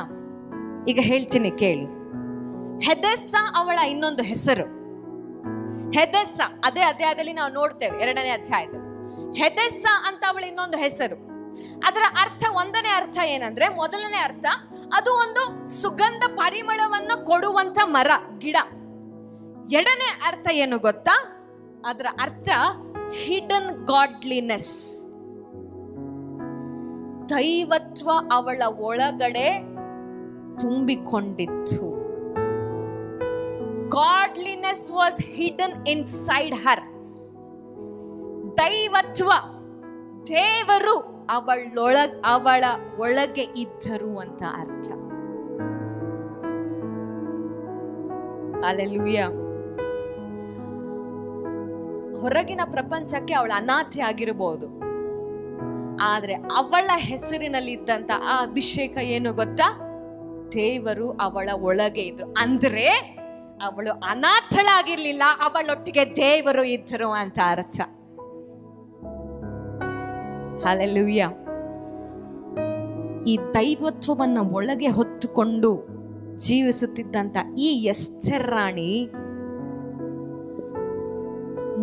ಈಗ ಹೇಳ್ತೀನಿ ಕೇಳಿ. ಹೆದೆಸ್ಸ ಅವಳ ಇನ್ನೊಂದು ಹೆಸರು. ಹೆದೆಸ್ಸ ಅದೇ ಅಧ್ಯಾಯದಲ್ಲಿ ನಾವು ನೋಡ್ತೇವೆ, 2ನೇ ಅಧ್ಯಾಯದಲ್ಲಿ. ಹೆದೆಸ್ಸ ಅಂತ ಅವಳ ಇನ್ನೊಂದು ಹೆಸರು. ಅದರ ಅರ್ಥ, 1ನೇ ಅರ್ಥ ಏನಂದ್ರೆ, ಮೊದಲನೇ ಅರ್ಥ ಅದು ಒಂದು ಸುಗಂಧ ಪರಿಮಳವನ್ನು ಕೊಡುವಂತ ಮರ, ಗಿಡ. 2ನೇ ಅರ್ಥ ಏನು ಗೊತ್ತಾ? ಅದರ ಅರ್ಥ ಹಿಡನ್ ಗಾಡ್ಲಿನೆಸ್, ದೈವತ್ವ ಅವಳ ಒಳಗಡೆ ತುಂಬಿಕೊಂಡಿತ್ತು. Godliness was hidden inside her. ದೈವತ್ವ, ದೇವರು ಅವಳ ಒಳಗೆ ಇದ್ದರು ಅಂತ ಅರ್ಥ. ಹಲ್ಲೆಲೂಯಾ. ಹೊರಗಿನ ಪ್ರಪಂಚಕ್ಕೆ ಅವಳ ಅನಾಥೆ ಆಗಿರಬಹುದು, ಆದ್ರೆ ಅವಳ ಹೆಸರಿನಲ್ಲಿ ಇದ್ದಂತ ಆ ಅಭಿಷೇಕ ಏನು ಗೊತ್ತಾ? ದೇವರು ಅವಳ ಒಳಗೆ ಇದ್ರು. ಅಂದ್ರೆ ಅವಳು ಅನಾಥಳಾಗಿರ್ಲಿಲ್ಲ, ಅವಳೊಟ್ಟಿಗೆ ದೇವರು ಇದ್ದರು ಅಂತ ಅರ್ಥ. ಹಲ್ಲೆಲೂಯಾ. ಈ ದೈವತ್ವವನ್ನ ಒಳಗೆ ಹೊತ್ತುಕೊಂಡು ಜೀವಿಸುತ್ತಿದ್ದಂತ ಈ ಎಸ್ತೇರ್ ರಾಣಿ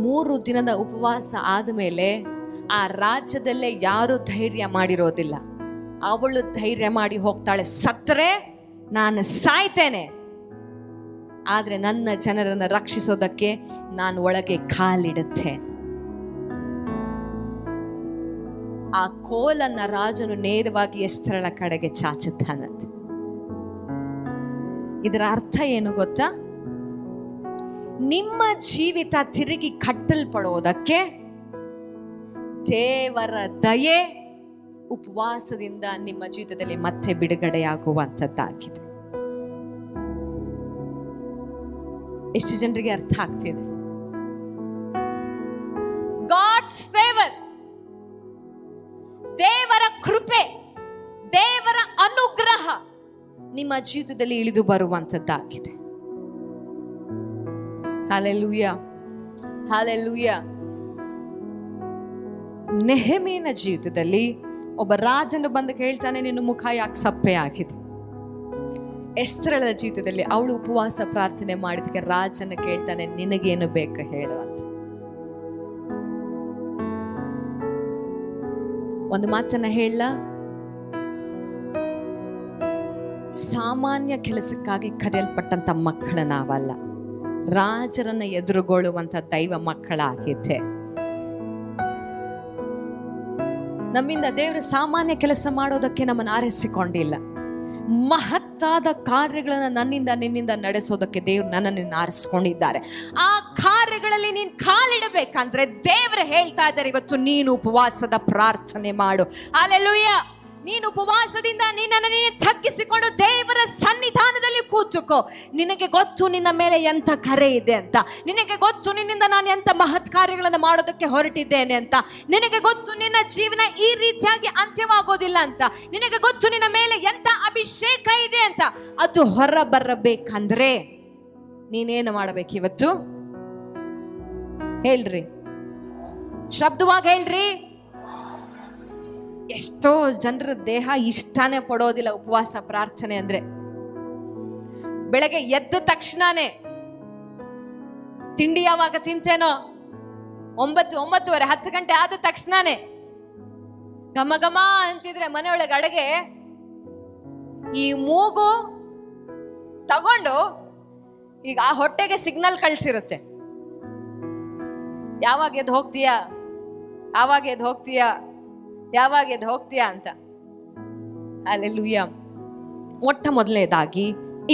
3 ದಿನದ ಉಪವಾಸ ಆದ್ಮೇಲೆ ಆ ರಾಜ್ಯದಲ್ಲೇ ಯಾರು ಧೈರ್ಯ ಮಾಡಿರೋದಿಲ್ಲ. ಅವಳು ಧೈರ್ಯ ಮಾಡಿ ಹೋಗ್ತಾಳೆ, ಸತ್ತರೆ ನಾನು ಸಾಯ್ತೇನೆ, ಆದ್ರೆ ನನ್ನ ಜನರನ್ನು ರಕ್ಷಿಸೋದಕ್ಕೆ ನಾನು ಒಳಗೆ ಕಾಲಿಡುತ್ತೇನೆ. ಆ ಕೋಲನ್ನ ರಾಜನು ನೇರವಾಗಿ ಎಸ್ತೇರಳ ಕಡೆಗೆ ಚಾಚುತ್ತಾನಂತೆ. ಇದರ ಅರ್ಥ ಏನು ಗೊತ್ತಾ? ನಿಮ್ಮ ಜೀವಿತ ತಿರುಗಿ ಕಟ್ಟಲ್ಪಡೋದಕ್ಕೆ ದೇವರ ದಯೆ ಉಪವಾಸದಿಂದ ನಿಮ್ಮ ಜೀವಿತದಲ್ಲಿ ಮತ್ತೆ ಬಿಡುಗಡೆಯಾಗುವಂಥದ್ದಾಗಿದೆ. ಎಷ್ಟು ಜನರಿಗೆ ಅರ್ಥ ಆಗ್ತಿದೆ? ಗಾಡ್ಸ್ ಫೇವರ್, ದೇವರ ಕೃಪೆ, ದೇವರ ಅನುಗ್ರಹ ನಿಮ್ಮ ಜೀವಿತದಲ್ಲಿ ಇಳಿದು ಬರುವಂಥದ್ದಾಗಿದೆ. Hallelujah, hallelujah. ನೆಹೆಮೀಯನ ಜೀವಿತದಲ್ಲಿ ಒಬ್ಬ ರಾಜನು ಬಂದು ಕೇಳ್ತಾನೆ, ನಿನ್ನ ಮುಖ ಯಾಕೆ ಸಪ್ಪೆ ಆಗಿದೆ? ಎಸ್ತರಳ ಜೀವಿತದಲ್ಲಿ ಅವಳು ಉಪವಾಸ ಪ್ರಾರ್ಥನೆ ಮಾಡಿದಕ್ಕೆ ರಾಜನ ಕೇಳ್ತಾನೆ, ನಿನಗೇನು ಬೇಕು ಹೇಳುವಂತ. ಒಂದು ಮಾತನ್ನ ಹೇಳ, ಸಾಮಾನ್ಯ ಕೆಲಸಕ್ಕಾಗಿ ಕರೆಯಲ್ಪಟ್ಟಂತ ಮಕ್ಕಳ ನಾವಲ್ಲ, ರಾಜರನ್ನ ಎದುರುಗೊಳ್ಳುವಂತ ದೈವ ಮಕ್ಕಳಾಗಿದ್ದೆ. ನಮ್ಮಿಂದ ದೇವರು ಸಾಮಾನ್ಯ ಕೆಲಸ ಮಾಡೋದಕ್ಕೆ ನಮ್ಮನ್ನು ಆರಿಸಿಕೊಂಡಿಲ್ಲ. ಮಹತ್ತಾದ ಕಾರ್ಯಗಳನ್ನ ನನ್ನಿಂದ ನಿನ್ನಿಂದ ನಡೆಸೋದಕ್ಕೆ ದೇವರು ನನ್ನನ್ನು ಆರಿಸಿಕೊಂಡಿದ್ದಾರೆ. ಆ ಕಾರ್ಯಗಳಲ್ಲಿ ನೀನು ಕಾಲಿಡಬೇಕಂದ್ರೆ ದೇವರು ಹೇಳ್ತಾ ಇದ್ದಾರೆ, ಇವತ್ತು ನೀನು ಉಪವಾಸದ ಪ್ರಾರ್ಥನೆ ಮಾಡು. ಹಲ್ಲೆಲೂಯಾ. ನೀನು ಉಪವಾಸದಿಂದ ನಿನ್ನನ್ನು ನೀನು ತಗ್ಗಿಸಿಕೊಂಡು ದೇವರ ಸನ್ನಿಧಾನದಲ್ಲಿ ಕೂತುಕೋ. ನಿನಗೆ ಗೊತ್ತು ನಿನ್ನ ಮೇಲೆ ಎಂಥ ಕರೆ ಇದೆ ಅಂತ, ನಿನಗೆ ಗೊತ್ತು ನಿನ್ನಿಂದ ನಾನು ಎಂಥ ಮಹತ್ ಕಾರ್ಯಗಳನ್ನು ಮಾಡೋದಕ್ಕೆ ಹೊರಟಿದ್ದೇನೆ ಅಂತ, ನಿನಗೆ ಗೊತ್ತು ನಿನ್ನ ಜೀವನ ಈ ರೀತಿಯಾಗಿ ಅಂತ್ಯವಾಗೋದಿಲ್ಲ ಅಂತ, ನಿನಗೆ ಗೊತ್ತು ನಿನ್ನ ಮೇಲೆ ಎಂಥ ಅಭಿಷೇಕ ಇದೆ ಅಂತ. ಅದು ಹೊರ ಬರಬೇಕಂದ್ರೆ ನೀನೇನು ಮಾಡಬೇಕು ಇವತ್ತು? ಹೇಳ್ರಿ, ಶಬ್ದವಾಗಿ ಹೇಳ್ರಿ. ಎಷ್ಟೋ ಜನರ ದೇಹ ಇಷ್ಟನೇ ಪಡೋದಿಲ್ಲ ಉಪವಾಸ ಪ್ರಾರ್ಥನೆ ಅಂದ್ರೆ. ಬೆಳಗ್ಗೆ ಎದ್ದ ತಕ್ಷಣನೇ ತಿಂಡಿ ಯಾವಾಗ ತಿಂತೇನೋ 9-9:30 10 ಗಂಟೆ ಆದ ತಕ್ಷಣನೇ ಘಮ ಘಮ ಅಂತಿದ್ರೆ ಮನೆಯೊಳಗೆ ಅಡುಗೆ, ಈ ಮೂಗು ತಗೊಂಡು ಈಗ ಆ ಹೊಟ್ಟೆಗೆ ಸಿಗ್ನಲ್ ಕಳ್ಸಿರುತ್ತೆ, ಯಾವಾಗ ಎದ್ದು ಹೋಗ್ತೀಯಾ, ಯಾವಾಗ ಎದ್ದು ಹೋಗ್ತೀಯಾ, ಯಾವಾಗ ಎದ್ದು ಹೋಗ್ತೀಯಾ ಅಂತ. ಹಲ್ಲೆಲೂಯಾ. ಮೊಟ್ಟ ಮೊದಲನೇದಾಗಿ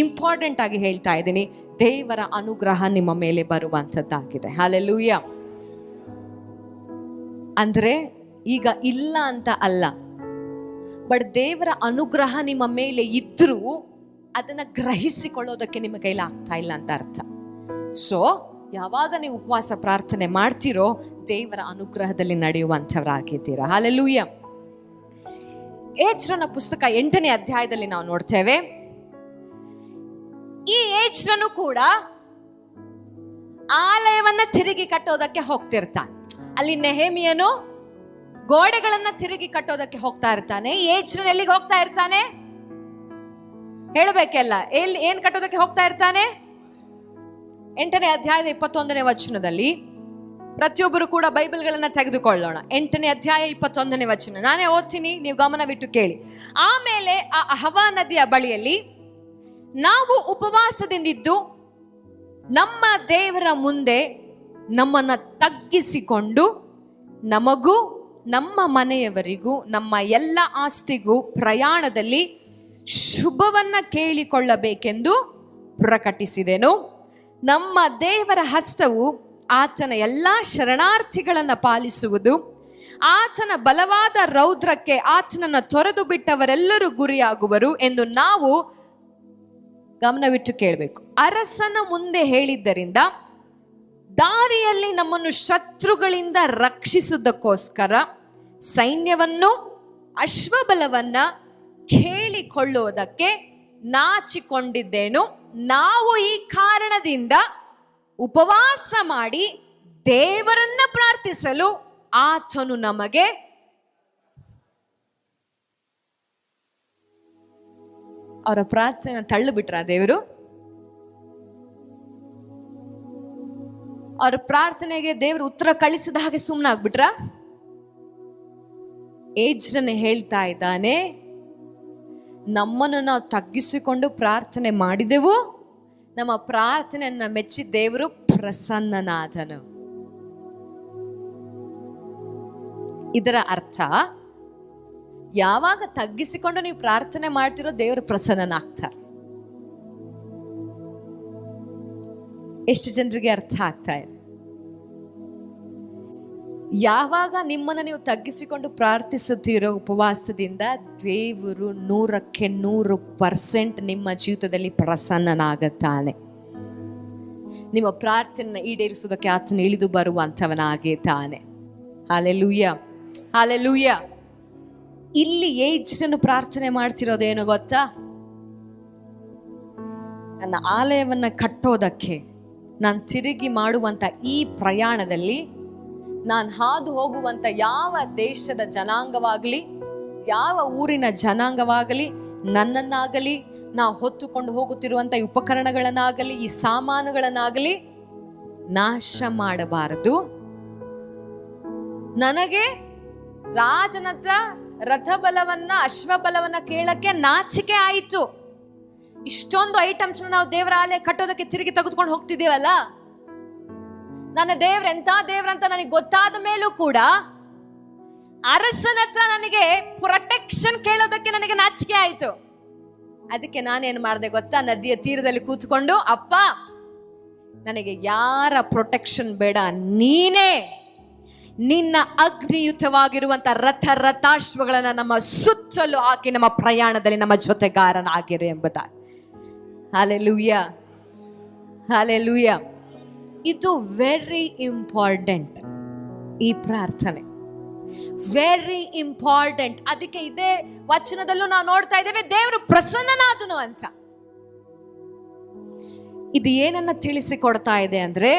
ಇಂಪಾರ್ಟೆಂಟ್ ಆಗಿ ಹೇಳ್ತಾ ಇದ್ದೀನಿ, ದೇವರ ಅನುಗ್ರಹ ನಿಮ್ಮ ಮೇಲೆ ಬರುವಂಥದ್ದಾಗಿದೆ. ಹಲ್ಲೆಲೂಯಾ. ಅಂದ್ರೆ ಈಗ ಇಲ್ಲ ಅಂತ ಅಲ್ಲ, ಬಟ್ ದೇವರ ಅನುಗ್ರಹ ನಿಮ್ಮ ಮೇಲೆ ಇದ್ರೂ ಅದನ್ನ ಗ್ರಹಿಸಿಕೊಳ್ಳೋದಕ್ಕೆ ನಿಮ್ಮ ಕೈಲಿ ಆಗ್ತಾ ಇಲ್ಲ ಅಂತ ಅರ್ಥ. ಸೊ ಯಾವಾಗ ನೀವು ಉಪವಾಸ ಪ್ರಾರ್ಥನೆ ಮಾಡ್ತೀರೋ ದೇವರ ಅನುಗ್ರಹದಲ್ಲಿ ನಡೆಯುವಂಥವರಾಗಿದ್ದೀರಾ. ಹಲ್ಲೆಲೂಯಾ. ಎಜ್ರನ ಪುಸ್ತಕ 8ನೇ ಅಧ್ಯಾಯದಲ್ಲಿ ನಾವು ನೋಡ್ತೇವೆ, ಈ ಎಜ್ರನು ಕೂಡ ಆಲಯವನ್ನ ತಿರುಗಿ ಕಟ್ಟೋದಕ್ಕೆ ಹೋಗ್ತಿರ್ತಾನೆ. ಅಲ್ಲಿ ನೆಹೆಮೀಯನು ಗೋಡೆಗಳನ್ನ ತಿರುಗಿ ಕಟ್ಟೋದಕ್ಕೆ ಹೋಗ್ತಾ ಇರ್ತಾನೆ. ಎಜ್ರನು ಎಲ್ಲಿಗೆ ಹೋಗ್ತಾ ಇರ್ತಾನೆ ಹೇಳಬೇಕೆಲ್ಲ, ಏನ್ ಕಟ್ಟೋದಕ್ಕೆ ಹೋಗ್ತಾ ಇರ್ತಾನೆ? 8ನೇ ಅಧ್ಯಾಯದ 21ನೇ ವಚನದಲ್ಲಿ ಪ್ರತಿಯೊಬ್ಬರು ಕೂಡ ಬೈಬಲ್ಗಳನ್ನ ತೆಗೆದುಕೊಳ್ಳೋಣ. 8ನೇ ಅಧ್ಯಾಯ 21ನೇ ವಚನ ನಾನೇ ಓದ್ತೀನಿ, ನೀವು ಗಮನವಿಟ್ಟು ಕೇಳಿ. ಆಮೇಲೆ ಆ ಅಹವಾ ನದಿಯ ಬಳಿಯಲ್ಲಿ ನಾವು ಉಪವಾಸದಿಂದಿದ್ದು ನಮ್ಮ ದೇವರ ಮುಂದೆ ನಮ್ಮನ್ನ ತಗ್ಗಿಸಿಕೊಂಡು ನಮಗೂ ನಮ್ಮ ಮನೆಯವರಿಗೂ ನಮ್ಮ ಎಲ್ಲ ಆಸ್ತಿಗೂ ಪ್ರಯಾಣದಲ್ಲಿ ಶುಭವನ್ನ ಕೇಳಿಕೊಳ್ಳಬೇಕೆಂದು ಪ್ರಕಟಿಸಿದೆನು. ನಮ್ಮ ದೇವರ ಹಸ್ತವು ಆತನ ಎಲ್ಲ ಶರಣಾರ್ಥಿಗಳನ್ನು ಪಾಲಿಸುವುದು, ಆತನ ಬಲವಾದ ರೌದ್ರಕ್ಕೆ ಆತನನ್ನು ತೊರೆದು ಬಿಟ್ಟವರೆಲ್ಲರೂ ಗುರಿಯಾಗುವರು ಎಂದು ನಾವು ಗಮನವಿಟ್ಟು ಕೇಳಬೇಕು. ಅರಸನ ಮುಂದೆ ಹೇಳಿದ್ದರಿಂದ ದಾರಿಯಲ್ಲಿ ನಮ್ಮನ್ನು ಶತ್ರುಗಳಿಂದ ರಕ್ಷಿಸುವುದಕ್ಕೋಸ್ಕರ ಸೈನ್ಯವನ್ನು ಅಶ್ವಬಲವನ್ನ ಕೇಳಿಕೊಳ್ಳುವುದಕ್ಕೆ ನಾಚಿಕೊಂಡಿದ್ದೇನು. ನಾವು ಈ ಕಾರಣದಿಂದ ಉಪವಾಸ ಮಾಡಿ ದೇವರನ್ನ ಪ್ರಾರ್ಥಿಸಲು ಆತನು ನಮಗೆ ಅವರ ಪ್ರಾರ್ಥನೆ ತಳ್ಳು ಬಿಟ್ರ ದೇವರು? ಅವ್ರ ಪ್ರಾರ್ಥನೆಗೆ ದೇವರು ಉತ್ತರ ಕಳಿಸಿದ ಹಾಗೆ ಸುಮ್ಮನಾಗ್ಬಿಟ್ರ? ಎಜ್ರನೇ ಹೇಳ್ತಾ ಇದ್ದಾನೆ, ನಮ್ಮನ್ನು ನಾವು ತಗ್ಗಿಸಿಕೊಂಡು ಪ್ರಾರ್ಥನೆ ಮಾಡಿದೆವು, ನಮ್ಮ ಪ್ರಾರ್ಥನೆಯನ್ನ ಮೆಚ್ಚಿ ದೇವರು ಪ್ರಸನ್ನನಾದನು. ಇದರ ಅರ್ಥ, ಯಾವಾಗ ತಗ್ಗಿಸಿಕೊಂಡು ನೀವು ಪ್ರಾರ್ಥನೆ ಮಾಡ್ತಿರೋ ದೇವರು ಪ್ರಸನ್ನನಾಗ್ತಾರೆ. ಎಷ್ಟು ಜನರಿಗೆ ಅರ್ಥ ಆಗ್ತಾ ಇದೆ? ಯಾವಾಗ ನಿಮ್ಮನ್ನು ನೀವು ತಗ್ಗಿಸಿಕೊಂಡು ಪ್ರಾರ್ಥಿಸುತ್ತೀರೋ ಉಪವಾಸದಿಂದ, ದೇವರು 100% ನಿಮ್ಮ ಜೀವಿತದಲ್ಲಿ ಪ್ರಸನ್ನನಾಗುತ್ತಾನೆ. ನಿಮ್ಮ ಪ್ರಾರ್ಥನೆ ಈಡೇರಿಸುವುದಕ್ಕೆ ಆತನ ಇಳಿದು ಬರುವಂಥವನಾಗೇ ತಾನೆ. Hallelujah, hallelujah. ಇಲ್ಲಿ ಏಜ್ನನ್ನು ಪ್ರಾರ್ಥನೆ ಮಾಡ್ತಿರೋದೇನು ಗೊತ್ತಾ? ನನ್ನ ಆಲಯವನ್ನ ಕಟ್ಟೋದಕ್ಕೆ ನಾನು ತಿರುಗಿ ಮಾಡುವಂತ ಈ ಪ್ರಯಾಣದಲ್ಲಿ ನಾನು ಹಾದು ಹೋಗುವಂತ ಯಾವ ದೇಶದ ಜನಾಂಗವಾಗಲಿ, ಯಾವ ಊರಿನ ಜನಾಂಗವಾಗಲಿ, ನನ್ನನ್ನಾಗಲಿ, ನಾವು ಹೊತ್ತುಕೊಂಡು ಹೋಗುತ್ತಿರುವಂತ ಈ ಉಪಕರಣಗಳನ್ನಾಗಲಿ, ಈ ಸಾಮಾನುಗಳನ್ನಾಗಲಿ ನಾಶ ಮಾಡಬಾರದು. ನನಗೆ ರಾಜನತ್ರ ರಥಬಲವನ್ನ, ಅಶ್ವಬಲವನ್ನ ಕೇಳಕ್ಕೆ ನಾಚಿಕೆ ಆಯಿತು. ಇಷ್ಟೊಂದು ಐಟಮ್ಸ್ ನಾವು ದೇವರ ಆಲಯ ಕಟ್ಟೋದಕ್ಕೆ ತಿರುಗಿ ತೆಗೆದುಕೊಂಡು ಹೋಗ್ತಿದ್ದೀವಲ್ಲ, ನನ್ನ ದೇವ್ರ ಎಂತ ದೇವ್ರಂತ ನನಗೆ ಗೊತ್ತಾದ ಮೇಲೂ ಕೂಡ ಅರಸನ ಹತ್ರ ನನಗೆ ಪ್ರೊಟೆಕ್ಷನ್ ಕೇಳೋದಕ್ಕೆ ನನಗೆ ನಾಚಿಕೆ ಆಯಿತು. ಅದಕ್ಕೆ ನಾನೇನು ಮಾಡಿದೆ ಗೊತ್ತಾ? ನದಿಯ ತೀರದಲ್ಲಿ ಕೂತ್ಕೊಂಡು, ಅಪ್ಪ ನನಗೆ ಯಾರ ಪ್ರೊಟೆಕ್ಷನ್ ಬೇಡ, ನೀನೇ ನಿನ್ನ ಅಗ್ನಿಯುತವಾಗಿರುವಂತ ರಥಾಶ್ವಗಳನ್ನ ನಮ್ಮ ಸುತ್ತಲೂ ಹಾಕಿ ನಮ್ಮ ಪ್ರಯಾಣದಲ್ಲಿ ನಮ್ಮ ಜೊತೆಗಾರನಾಗಿರು ಎಂಬುದಾಗಿ. Hallelujah, hallelujah. ಇದು ವೆರಿ ಇಂಪಾರ್ಟೆಂಟ್, ಈ ಪ್ರಾರ್ಥನೆ ವೆರಿ ಇಂಪಾರ್ಟೆಂಟ್. ಅದಕ್ಕೆ ಇದೇ ವಚನದಲ್ಲೂ ನಾವು ನೋಡ್ತಾ ಇದ್ದೇವೆ, ದೇವರು ಪ್ರಸನ್ನನಾದನು ಅಂತ. ಇದು ಏನನ್ನ ತಿಳಿಸಿಕೊಡ್ತಾ ಇದೆ ಅಂದ್ರೆ,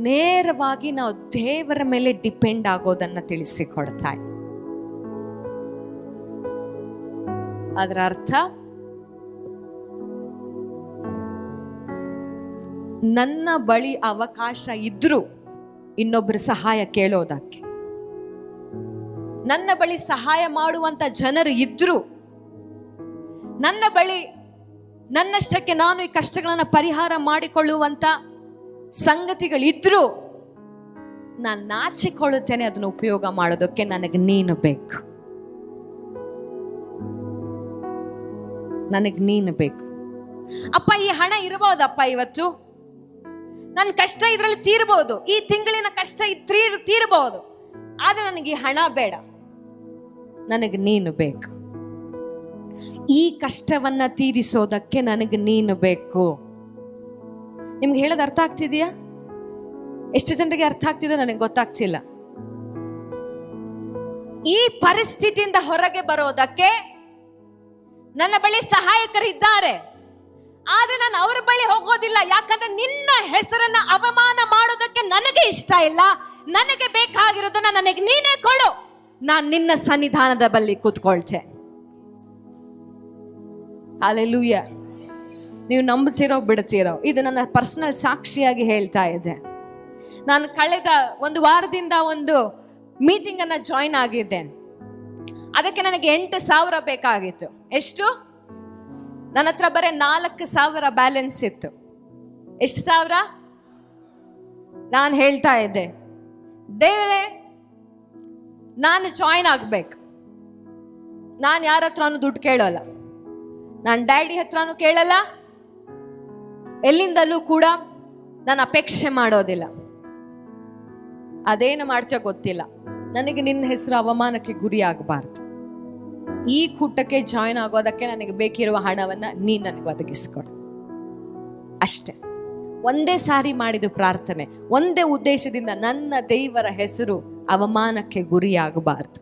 ನೇರವಾಗಿ ನಾವು ದೇವರ ಮೇಲೆ ಡಿಪೆಂಡ್ ಆಗೋದನ್ನ ತಿಳಿಸಿಕೊಡ್ತಾ ಇದೆ. ಅದರ ಅರ್ಥ, ನನ್ನ ಬಳಿ ಅವಕಾಶ ಇದ್ರೂ ಇನ್ನೊಬ್ಬರ ಸಹಾಯ ಕೇಳೋದಕ್ಕೆ, ನನ್ನ ಬಳಿ ಸಹಾಯ ಮಾಡುವಂತ ಜನರು ಇದ್ರು, ನನ್ನ ಬಳಿ ನನ್ನಷ್ಟಕ್ಕೆ ನಾನು ಈ ಕಷ್ಟಗಳನ್ನ ಪರಿಹಾರ ಮಾಡಿಕೊಳ್ಳುವಂತ ಸಂಗತಿಗಳಿದ್ರು, ನಾನು ನಾಚಿಕೊಳ್ಳುತ್ತೇನೆ ಅದನ್ನು ಉಪಯೋಗ ಮಾಡೋದಕ್ಕೆ. ನನಗೆ ನೀನು ಬೇಕು, ನನಗೆ ನೀನು ಬೇಕು. ಅಪ್ಪ ಈ ಹಣ ಇರಬಹುದಪ್ಪ, ಇವತ್ತು ನನ್ನ ಕಷ್ಟ ಇದರಲ್ಲಿ ತೀರಬಹುದು, ಈ ತಿಂಗಳಿನ ಕಷ್ಟ ತೀರಬಹುದು, ಆದ್ರೆ ನನಗೆ ಈ ಹಣ ಬೇಡ, ನನಗೆ ನೀನು ಬೇಕು. ಈ ಕಷ್ಟವನ್ನ ತೀರಿಸೋದಕ್ಕೆ ನನಗೆ ನೀನು ಬೇಕು. ನಿಮ್ಗೆ ಹೇಳೋದು ಅರ್ಥ ಆಗ್ತಿದೆಯಾ? ಎಷ್ಟು ಜನರಿಗೆ ಅರ್ಥ ಆಗ್ತಿದೋ ನನಗೆ ಗೊತ್ತಾಗ್ತಿಲ್ಲ. ಈ ಪರಿಸ್ಥಿತಿಯಿಂದ ಹೊರಗೆ ಬರೋದಕ್ಕೆ ನನ್ನ ಬಳಿ ಸಹಾಯಕರಿದ್ದಾರೆ, ಆದ್ರೆ ನಾನು ಅವರ ಬಳಿ ಹೋಗೋದಿಲ್ಲ. ಯಾಕಂದ್ರೆ ನಿನ್ನ ಹೆಸರನ್ನ ಅವಮಾನ ಮಾಡೋದಕ್ಕೆ ನನಗೆ ಇಷ್ಟ ಇಲ್ಲ. ನನಗೆ ಬೇಕಾಗಿರೋದನ್ನ ನನಗೆ ನೀನೇ ಕೊಡು, ನಾನು ನಿನ್ನ ಸನ್ನಿಧಾನದ ಬಳಿ ಕೂತ್ಕೊಳ್ತೇನೆ. ಹಲ್ಲೆಲೂಯ. ನೀವು ನಂಬುತ್ತೀರೋ ಬಿಡ್ತೀರೋ, ಇದು ನನ್ನ ಪರ್ಸನಲ್ ಸಾಕ್ಷಿಯಾಗಿ ಹೇಳ್ತಾ ಇದೆ. ನಾನು ಕಳೆದ ಒಂದು ವಾರದಿಂದ ಒಂದು ಮೀಟಿಂಗ್ ಅನ್ನ ಜಾಯಿನ್ ಆಗಿದ್ದೆ. ಅದಕ್ಕೆ ನನಗೆ 8,000 ಬೇಕಾಗಿತ್ತು. ಎಷ್ಟು? ನನ್ನ ಹತ್ರ ಬರೀ 4,000 ಬ್ಯಾಲೆನ್ಸ್ ಇತ್ತು. ಎಷ್ಟು ಸಾವಿರ? ನಾನು ಹೇಳ್ತಾ ಇದ್ದೆ, ದೇವರೇ ನಾನು ಜಾಯಿನ್ ಆಗ್ಬೇಕು, ನಾನು ಯಾರ ಹತ್ರನೂ ದುಡ್ಡು ಕೇಳಲ್ಲ, ನಾನು ಡ್ಯಾಡಿ ಹತ್ರನೂ ಕೇಳಲ್ಲ, ಎಲ್ಲಿಂದಲೂ ಕೂಡ ನಾನು ಅಪೇಕ್ಷೆ ಮಾಡೋದಿಲ್ಲ. ಅದೇನು ಮಾಡ್ಚೋ ಗೊತ್ತಿಲ್ಲ, ನನಗೆ ನಿನ್ನ ಹೆಸರು ಅವಮಾನಕ್ಕೆ ಗುರಿ ಆಗಬಾರ್ದು. ಈ ಕೂಟಕ್ಕೆ ಜಾಯಿನ್ ಆಗೋದಕ್ಕೆ ನನಗೆ ಬೇಕಿರುವ ಹಣವನ್ನ ನೀನು ನನಗೆ ಒದಗಿಸ್ಕೊಡು ಅಷ್ಟೆ. ಒಂದೇ ಸಾರಿ ಮಾಡಿದ ಪ್ರಾರ್ಥನೆ, ಒಂದೇ ಉದ್ದೇಶದಿಂದ, ನನ್ನ ದೇವರ ಹೆಸರು ಅವಮಾನಕ್ಕೆ ಗುರಿಯಾಗಬಾರ್ದು.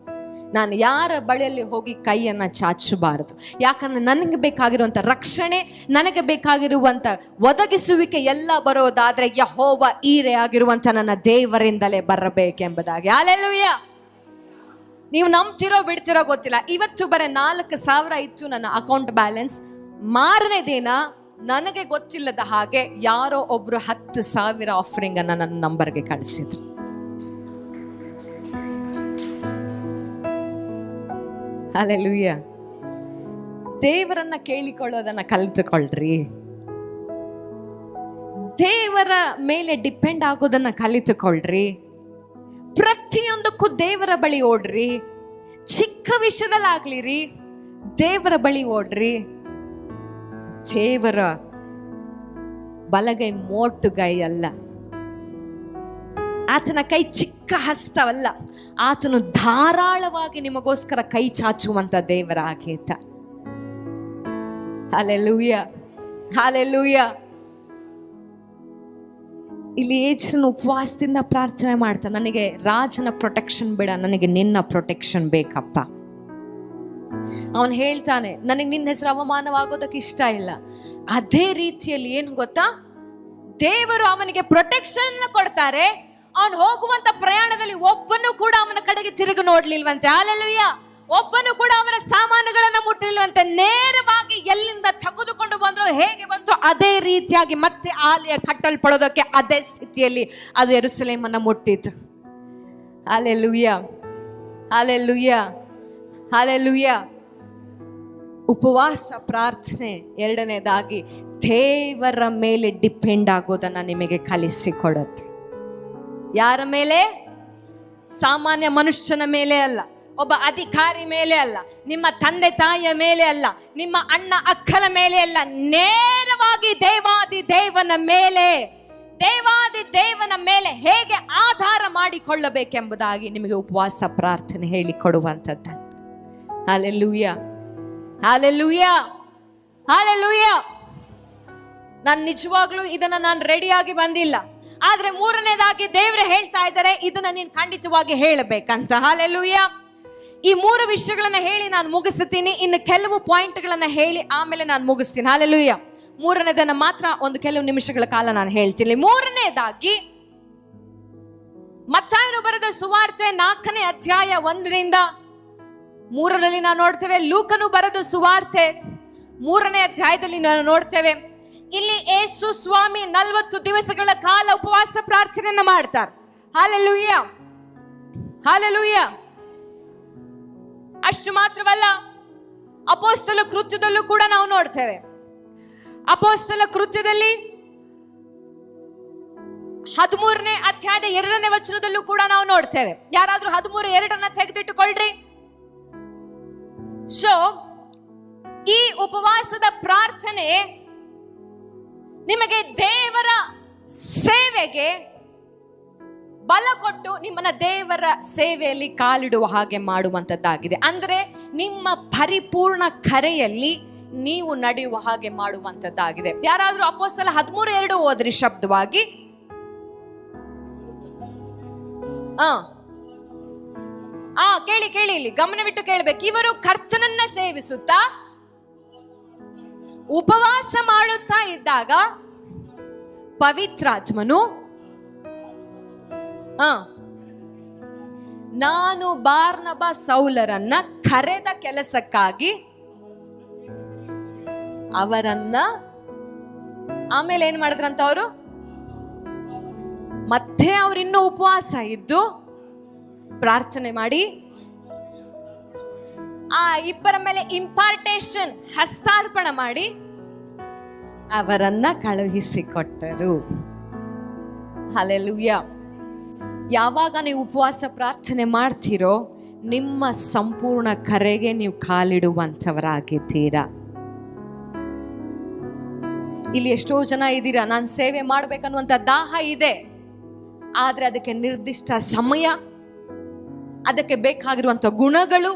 ನಾನು ಯಾರ ಬಳಿಯಲ್ಲಿ ಹೋಗಿ ಕೈಯನ್ನ ಚಾಚಬಾರದು. ಯಾಕಂದ್ರೆ ನನಗೆ ಬೇಕಾಗಿರುವಂತ ರಕ್ಷಣೆ, ನನಗೆ ಬೇಕಾಗಿರುವಂತ ಒದಗಿಸುವಿಕೆ ಎಲ್ಲ ಬರೋದಾದ್ರೆ ಯೆಹೋವ ಈರೆ ಆಗಿರುವಂತ ನನ್ನ ದೇವರಿಂದಲೇ ಬರಬೇಕೆಂಬುದಾಗಿ. ಹಲ್ಲೆಲೂಯ. ನೀವು ನಂಬ್ತಿರೋ ಬಿಡ್ತಿರೋ ಗೊತ್ತಿಲ್ಲ, ಇವತ್ತು ಬರೀ 4,000 ಇತ್ತು ನನ್ನ ಅಕೌಂಟ್ ಬ್ಯಾಲೆನ್ಸ್. ಮಾರನೇ ದಿನ ನನಗೆ ಗೊತ್ತಿಲ್ಲದ ಹಾಗೆ ಯಾರೋ ಒಬ್ರು 10,000 ಆಫರಿಂಗ್ ಅನ್ನ ನನ್ನ ನಂಬರ್ಗೆ ಕಳಿಸಿದ್ರು. ಹಲ್ಲೆಲೂಯ. ದೇವರನ್ನ ಕೇಳಿಕೊಳ್ಳೋದನ್ನ ಕಲಿತುಕೊಳ್ಳ್ರಿ. ದೇವರ ಮೇಲೆ ಡಿಪೆಂಡ್ ಆಗೋದನ್ನ ಕಲಿತುಕೊಳ್ಳ್ರಿ. ಪ್ರತಿಯೊಂದಕ್ಕೂ ದೇವರ ಬಳಿ ಓಡ್ರಿ. ಚಿಕ್ಕ ವಿಷಯದಲ್ಲಾಗ್ಲಿರಿ, ದೇವರ ಬಳಿ ಓಡ್ರಿ. ದೇವರ ಬಲಗೈ ಮೋಟುಗೈ ಅಲ್ಲ. ಆತನ ಕೈ ಚಿಕ್ಕ ಹಸ್ತವಲ್ಲ, ಆತನು ಧಾರಾಳವಾಗಿ ನಿಮಗೋಸ್ಕರ ಕೈ ಚಾಚುವಂತ ದೇವರಾಗೇತ. Hallelujah, hallelujah. ಇಲ್ಲಿ ಯೇಸುವಿನ ಉಪವಾಸದಿಂದ ಪ್ರಾರ್ಥನೆ ಮಾಡ್ತಾ, ನನಗೆ ರಾಜನ ಪ್ರೊಟೆಕ್ಷನ್ ಬೇಡ, ನನಗೆ ನಿನ್ನ ಪ್ರೊಟೆಕ್ಷನ್ ಬೇಕಪ್ಪ. ಅವನು ಹೇಳ್ತಾನೆ, ನನಗೆ ನಿನ್ನ ಹೆಸರು ಅವಮಾನವಾಗೋದಕ್ಕೆ ಇಷ್ಟ ಇಲ್ಲ. ಅದೇ ರೀತಿಯಲ್ಲಿ ಏನು ಗೊತ್ತಾ, ದೇವರು ಅವನಿಗೆ ಪ್ರೊಟೆಕ್ಷನ್ ಕೊಡ್ತಾರೆ. ಅವನು ಹೋಗುವಂತ ಪ್ರಯಾಣದಲ್ಲಿ ಒಬ್ಬನು ಕೂಡ ಅವನ ಕಡೆಗೆ ತಿರುಗಿ ನೋಡ್ಲಿಲ್ವಂತೆ. ಹಲ್ಲೆಲೂಯ. ಒಬ್ಬನು ಕೂಡ ಅವನ ಸಾಮಾನುಗಳನ್ನ ಮುಟ್ಟಲಿಲ್ವಂತೆ. ನೇರವಾಗಿ ಎಲ್ಲಿಂದ ತೆಗೆದುಕೊಂಡು ಬಂದ್ರು, ಹೇಗೆ ಬಂತು ಅದೇ ರೀತಿಯಾಗಿ ಮತ್ತೆ ಆಲಯ ಕಟ್ಟಲ್ಪಡೋದಕ್ಕೆ ಅದೇ ಸ್ಥಿತಿಯಲ್ಲಿ ಅದು ಯೆರೂಸಲೇಮನ್ನ ಮುಟ್ಟಿತು. Hallelujah, hallelujah, hallelujah. ಉಪವಾಸ ಪ್ರಾರ್ಥನೆ ಎರಡನೇದಾಗಿ ದೇವರ ಮೇಲೆ ಡಿಪೆಂಡ್ ಆಗೋದನ್ನ ನಿಮಗೆ ಕಲಿಸಿಕೊಡುತ್ತೆ. ಯಾರ ಮೇಲೆ? ಸಾಮಾನ್ಯ ಮನುಷ್ಯನ ಮೇಲೆ ಅಲ್ಲ, ಒಬ್ಬ ಅಧಿಕಾರಿ ಮೇಲೆ ಅಲ್ಲ, ನಿಮ್ಮ ತಂದೆ ತಾಯಿಯ ಮೇಲೆ ಅಲ್ಲ, ನಿಮ್ಮ ಅಣ್ಣ ಅಕ್ಕನ ಮೇಲೆ ಅಲ್ಲ, ನೇರವಾಗಿ ದೇವಾದಿ ದೇವನ ಮೇಲೆ, ದೇವಾದಿ ದೇವನ ಮೇಲೆ ಹೇಗೆ ಆಧಾರ ಮಾಡಿಕೊಳ್ಳಬೇಕೆಂಬುದಾಗಿ ನಿಮಗೆ ಉಪವಾಸ ಪ್ರಾರ್ಥನೆ ಹೇಳಿಕೊಡುವಂಥದ್ದು. Hallelujah, hallelujah, hallelujah. ನಾನು ನಿಜವಾಗ್ಲೂ ನಾನು ರೆಡಿಯಾಗಿ ಬಂದಿಲ್ಲ, ಆದ್ರೆ ಮೂರನೇದಾಗಿ ದೇವರೇ ಹೇಳ್ತಾ ಇದ್ದಾರೆ, ಇದನ್ನ ನೀನು ಖಂಡಿತವಾಗಿ ಹೇಳಬೇಕಂತ. ಹಲ್ಲೆಲೂಯ. ಈ 3 ವಿಷಯಗಳನ್ನ ಹೇಳಿ ನಾನು ಮುಗಿಸ್ತೀನಿ. ಇನ್ನು ಕೆಲವು ಪಾಯಿಂಟ್ಗಳನ್ನ ಹೇಳಿ ಆಮೇಲೆ ನಾನು ಮುಗಿಸ್ತೀನಿ. ಹಲ್ಲೆಲೂಯ. ಮೂರನೇದನ್ನ ಮಾತ್ರ ಒಂದು ಕೆಲವು ನಿಮಿಷಗಳ ಕಾಲ ನಾನು ಹೇಳ್ತೀನಿ. ಮೂರನೇದಾಗಿ ಮತ್ತಾಯನು ಬರೆದ ಸುವಾರ್ತೆ 4ನೇ ಅಧ್ಯಾಯ 1ರಿಂದ 3ರಲ್ಲಿ ನಾವು ನೋಡ್ತೇವೆ. ಲೂಕನು ಬರೆದ ಸುವಾರ್ತೆ 3ನೇ ಅಧ್ಯಾಯದಲ್ಲಿ ನಾವು ನೋಡ್ತೇವೆ. ಇಲ್ಲಿ ಯೇಸು ಸ್ವಾಮಿ 40 ದಿವಸಗಳ ಕಾಲ ಉಪವಾಸ ಪ್ರಾರ್ಥನೆಯನ್ನ ಮಾಡ್ತಾರೆ. Hallelujah, hallelujah. ಅಷ್ಟು ಮಾತ್ರವಲ್ಲ, ಅಪೊಸ್ತಲ ಕೃತ್ಯದಲ್ಲೂ ಕೂಡ ನಾವು ನೋಡ್ತೇವೆ. ಅಪೊಸ್ತಲ ಕೃತ್ಯದಲ್ಲಿ 13ನೇ ಅಧ್ಯಾಯದ 2ನೇ ವಚನದಲ್ಲೂ ಕೂಡ ನಾವು ನೋಡ್ತೇವೆ. ಯಾರಾದ್ರೂ 13:2 ತೆಗೆದಿಟ್ಟುಕೊಳ್ಳ್ರಿ. ಸೊ ಈ ಉಪವಾಸದ ಪ್ರಾರ್ಥನೆ ನಿಮಗೆ ದೇವರ ಸೇವೆಗೆ ಬಲ ಕೊಟ್ಟು ನಿಮ್ಮನ್ನ ದೇವರ ಸೇವೆಯಲ್ಲಿ ಕಾಲಿಡುವ ಹಾಗೆ ಮಾಡುವಂತದ್ದಾಗಿದೆ. ಅಂದ್ರೆ ನಿಮ್ಮ ಪರಿಪೂರ್ಣ ಕರೆಯಲ್ಲಿ ನೀವು ನಡೆಯುವ ಹಾಗೆ ಮಾಡುವಂತದ್ದಾಗಿದೆ. ಯಾರಾದ್ರೂ ಅಪೊಸ್ತಲ 13:2 ಓದ್ರಿ ಶಬ್ದವಾಗಿ. ಕೇಳಿ ಕೇಳಿ, ಇಲ್ಲಿ ಗಮನವಿಟ್ಟು ಕೇಳಬೇಕು. ಇವರು ಕರ್ತನನ್ನ ಸೇವಿಸುತ್ತಾ ಉಪವಾಸ ಮಾಡುತ್ತಾ ಇದ್ದಾಗ ಪವಿತ್ರಾತ್ಮನು ನಾನು ಬಾರ್ನಬ ಸೌಲರನ್ನ ಕರೆದ ಕೆಲಸಕ್ಕಾಗಿ ಅವರನ್ನ ಆಮೇಲೆ ಏನ್ ಮಾಡಿದ್ರಂತ ಅವರು ಮತ್ತೆ ಅವ್ರಿನ್ನೂ ಉಪವಾಸ ಇದ್ದು ಪ್ರಾರ್ಥನೆ ಮಾಡಿ ಆ ಇಬ್ಬರ ಮೇಲೆ ಇಂಪಾರ್ಟೇಷನ್ ಹಸ್ತಾರ್ಪಣೆ ಮಾಡಿ ಅವರನ್ನ ಕಳುಹಿಸಿಕೊಟ್ಟರು. ಹಲ್ಲೆಲೂಯ. ಯಾವಾಗ ನೀವು ಉಪವಾಸ ಪ್ರಾರ್ಥನೆ ಮಾಡ್ತೀರೋ ನಿಮ್ಮ ಸಂಪೂರ್ಣ ಕರೆಗೆ ನೀವು ಕಾಲಿಡುವಂಥವರಾಗಿದ್ದೀರಾ. ಇಲ್ಲಿ ಎಷ್ಟೋ ಜನ ಇದ್ದೀರಾ, ನಾನು ಸೇವೆ ಮಾಡ್ಬೇಕನ್ನುವಂಥ ದಾಹ ಇದೆ, ಆದ್ರೆ ಅದಕ್ಕೆ ನಿರ್ದಿಷ್ಟ ಸಮಯ, ಅದಕ್ಕೆ ಬೇಕಾಗಿರುವಂಥ ಗುಣಗಳು,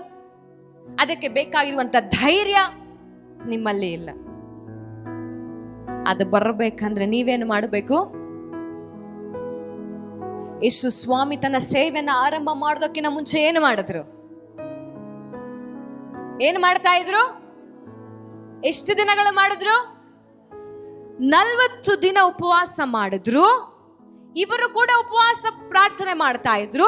ಅದಕ್ಕೆ ಬೇಕಾಗಿರುವಂಥ ಧೈರ್ಯ ನಿಮ್ಮಲ್ಲಿ ಇಲ್ಲ. ಅದು ಬರಬೇಕಂದ್ರೆ ನೀವೇನು ಮಾಡಬೇಕು? ಯೇಸು ಸ್ವಾಮಿ ತನ್ನ ಸೇವೆಯನ್ನು ಆರಂಭ ಮಾಡೋದಕ್ಕಿಂತ ಮುಂಚೆ ಏನು ಮಾಡಿದ್ರು? ಏನು ಮಾಡ್ತಾ ಇದ್ರು? ಎಷ್ಟು ದಿನಗಳು ಮಾಡಿದ್ರು? 40 ದಿನ ಉಪವಾಸ ಮಾಡಿದ್ರು. ಇವರು ಕೂಡ ಉಪವಾಸ ಪ್ರಾರ್ಥನೆ ಮಾಡ್ತಾ ಇದ್ರು.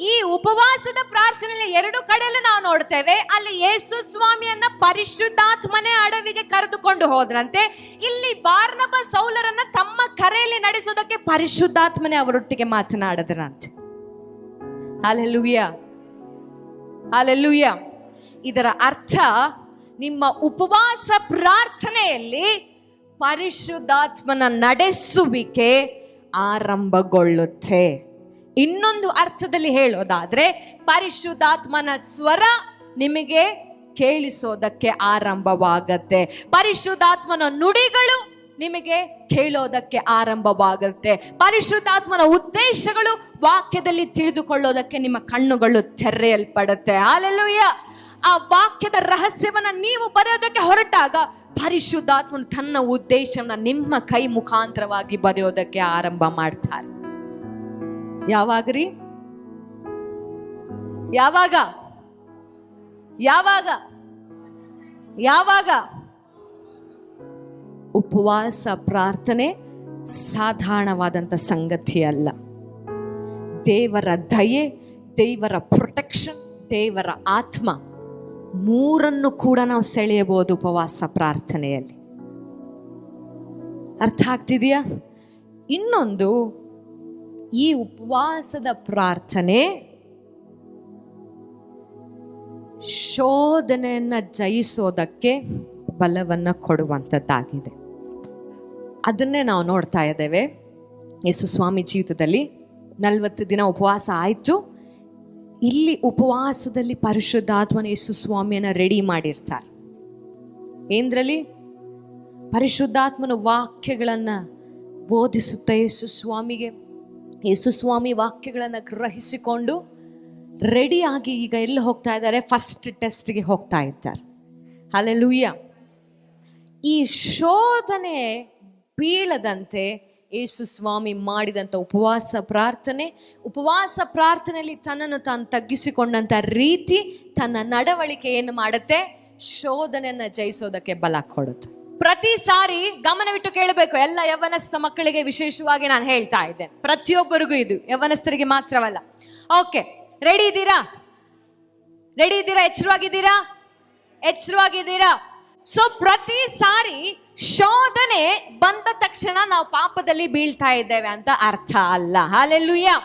ಈ ಉಪವಾಸದ ಪ್ರಾರ್ಥನೆ 2 ಕಡೆಯಲ್ಲೂ ನಾವು ನೋಡ್ತೇವೆ. ಅಲ್ಲಿ ಯೇಸು ಸ್ವಾಮಿಯನ್ನ ಪರಿಶುದ್ಧಾತ್ಮನೇ ಅಡವಿಗೆ ಕರೆದುಕೊಂಡು ಹೋದ್ರಂತೆ. ಇಲ್ಲಿ ಬಾರ್ನಬ ಸೌಲರನ್ನ ತಮ್ಮ ಕರೆಯಲ್ಲಿ ನಡೆಸೋದಕ್ಕೆ ಪರಿಶುದ್ಧಾತ್ಮನೇ ಅವರೊಟ್ಟಿಗೆ ಮಾತನಾಡಿದ್ರಂತೆ. Hallelujah, hallelujah. ಇದರ ಅರ್ಥ ನಿಮ್ಮ ಉಪವಾಸ ಪ್ರಾರ್ಥನೆಯಲ್ಲಿ ಪರಿಶುದ್ಧಾತ್ಮನ ನಡೆಸುವಿಕೆ ಆರಂಭಗೊಳ್ಳುತ್ತೆ. ಇನ್ನೊಂದು ಅರ್ಥದಲ್ಲಿ ಹೇಳೋದಾದ್ರೆ ಪರಿಶುದ್ಧಾತ್ಮನ ಸ್ವರ ನಿಮಗೆ ಕೇಳಿಸೋದಕ್ಕೆ ಆರಂಭವಾಗತ್ತೆ. ಪರಿಶುದ್ಧಾತ್ಮನ ನುಡಿಗಳು ನಿಮಗೆ ಕೇಳೋದಕ್ಕೆ ಆರಂಭವಾಗುತ್ತೆ. ಪರಿಶುದ್ಧಾತ್ಮನ ಉದ್ದೇಶಗಳು ವಾಕ್ಯದಲ್ಲಿ ತಿಳಿದುಕೊಳ್ಳೋದಕ್ಕೆ ನಿಮ್ಮ ಕಣ್ಣುಗಳು ತೆರೆಯಲ್ಪಡುತ್ತೆ. ಹಲ್ಲೆಲೂಯ. ಆ ವಾಕ್ಯದ ರಹಸ್ಯವನ್ನ ನೀವು ಬರೆಯೋದಕ್ಕೆ ಹೊರಟಾಗ ಪರಿಶುದ್ಧಾತ್ಮನು ತನ್ನ ಉದ್ದೇಶವನ್ನ ನಿಮ್ಮ ಕೈ ಮುಖಾಂತರವಾಗಿ ಬರೆಯೋದಕ್ಕೆ ಆರಂಭ ಮಾಡ್ತಾರೆ. ಯಾವಾಗ್ರಿ? ಯಾವಾಗ ಯಾವಾಗ ಯಾವಾಗ? ಉಪವಾಸ ಪ್ರಾರ್ಥನೆ ಸಾಧಾರಣವಾದಂಥ ಸಂಗತಿ ಅಲ್ಲ. ದೇವರ ದಯೆ, ದೇವರ ಪ್ರೊಟೆಕ್ಷನ್, ದೇವರ ಆತ್ಮ ಮೂರನ್ನು ಕೂಡ ನಾವು ಸೆಳೆಯಬಹುದು ಉಪವಾಸ ಪ್ರಾರ್ಥನೆಯಲ್ಲಿ. ಅರ್ಥ ಆಗ್ತಿದೆಯಾ? ಇನ್ನೊಂದು, ಈ ಉಪವಾಸದ ಪ್ರಾರ್ಥನೆ ಶೋಧನೆಯನ್ನ ಜಯಿಸೋದಕ್ಕೆ ಬಲವನ್ನ ಕೊಡುವಂಥದ್ದಾಗಿದೆ. ಅದನ್ನೇ ನಾವು ನೋಡ್ತಾ ಇದ್ದೇವೆ. ಯೇಸು ಸ್ವಾಮಿ ಜೀವಿತದಲ್ಲಿ 40 ದಿನ ಉಪವಾಸ ಆಯಿತು. ಇಲ್ಲಿ ಉಪವಾಸದಲ್ಲಿ ಪರಿಶುದ್ಧಾತ್ಮನ ಯೇಸು ಸ್ವಾಮಿಯನ್ನ ರೆಡಿ ಮಾಡಿರ್ತಾರೆ. ಏನ್ರಲ್ಲಿ? ಪರಿಶುದ್ಧಾತ್ಮನ ವಾಕ್ಯಗಳನ್ನು ಬೋಧಿಸುತ್ತ ಯೇಸು ಸ್ವಾಮಿಗೆ, ಯೇಸು ಸ್ವಾಮಿ ವಾಕ್ಯಗಳನ್ನು ಗ್ರಹಿಸಿಕೊಂಡು ರೆಡಿಯಾಗಿ ಈಗ ಎಲ್ಲಿ ಹೋಗ್ತಾ ಇದ್ದಾರೆ? ಫಸ್ಟ್ ಟೆಸ್ಟ್ಗೆ ಹೋಗ್ತಾ ಇದ್ದಾರೆ. ಹಲ್ಲೆಲೂಯಾ. ಈ ಶೋಧನೆ ಬೀಳದಂತೆ ಯೇಸು ಸ್ವಾಮಿ ಮಾಡಿದಂಥ ಉಪವಾಸ ಪ್ರಾರ್ಥನೆಯಲ್ಲಿ ತನ್ನನ್ನು ತಾನು ತಗ್ಗಿಸಿಕೊಂಡಂಥ ರೀತಿ, ತನ್ನ ನಡವಳಿಕೆ ಏನು ಮಾಡುತ್ತೆ? ಶೋಧನೆಯನ್ನ ಜಯಿಸೋದಕ್ಕೆ ಬಲ ಕೊಡುತ್ತೆ. ಪ್ರತಿ ಸಾರಿ ಗಮನವಿಟ್ಟು ಕೇಳಬೇಕು. ಎಲ್ಲ ಯೌವನಸ್ಥ ಮಕ್ಕಳಿಗೆ ವಿಶೇಷವಾಗಿ ನಾನು ಹೇಳ್ತಾ ಇದ್ದೇನೆ, ಪ್ರತಿಯೊಬ್ಬರಿಗೂ ಇದು, ಯೌವನಸ್ಥರಿಗೆ ಮಾತ್ರವಲ್ಲ. ಓಕೆ, ರೆಡಿ ಇದ್ದೀರಾ? ಎಚ್ಚರವಾಗಿದ್ದೀರಾ? ಸೊ ಪ್ರತಿ ಸಾರಿ ಶೋಧನೆ ಬಂದ ತಕ್ಷಣ ನಾವು ಪಾಪದಲ್ಲಿ ಬೀಳ್ತಾ ಇದ್ದೇವೆ ಅಂತ ಅರ್ಥ ಅಲ್ಲ. ಹಲ್ಲೆಲೂಯಾ.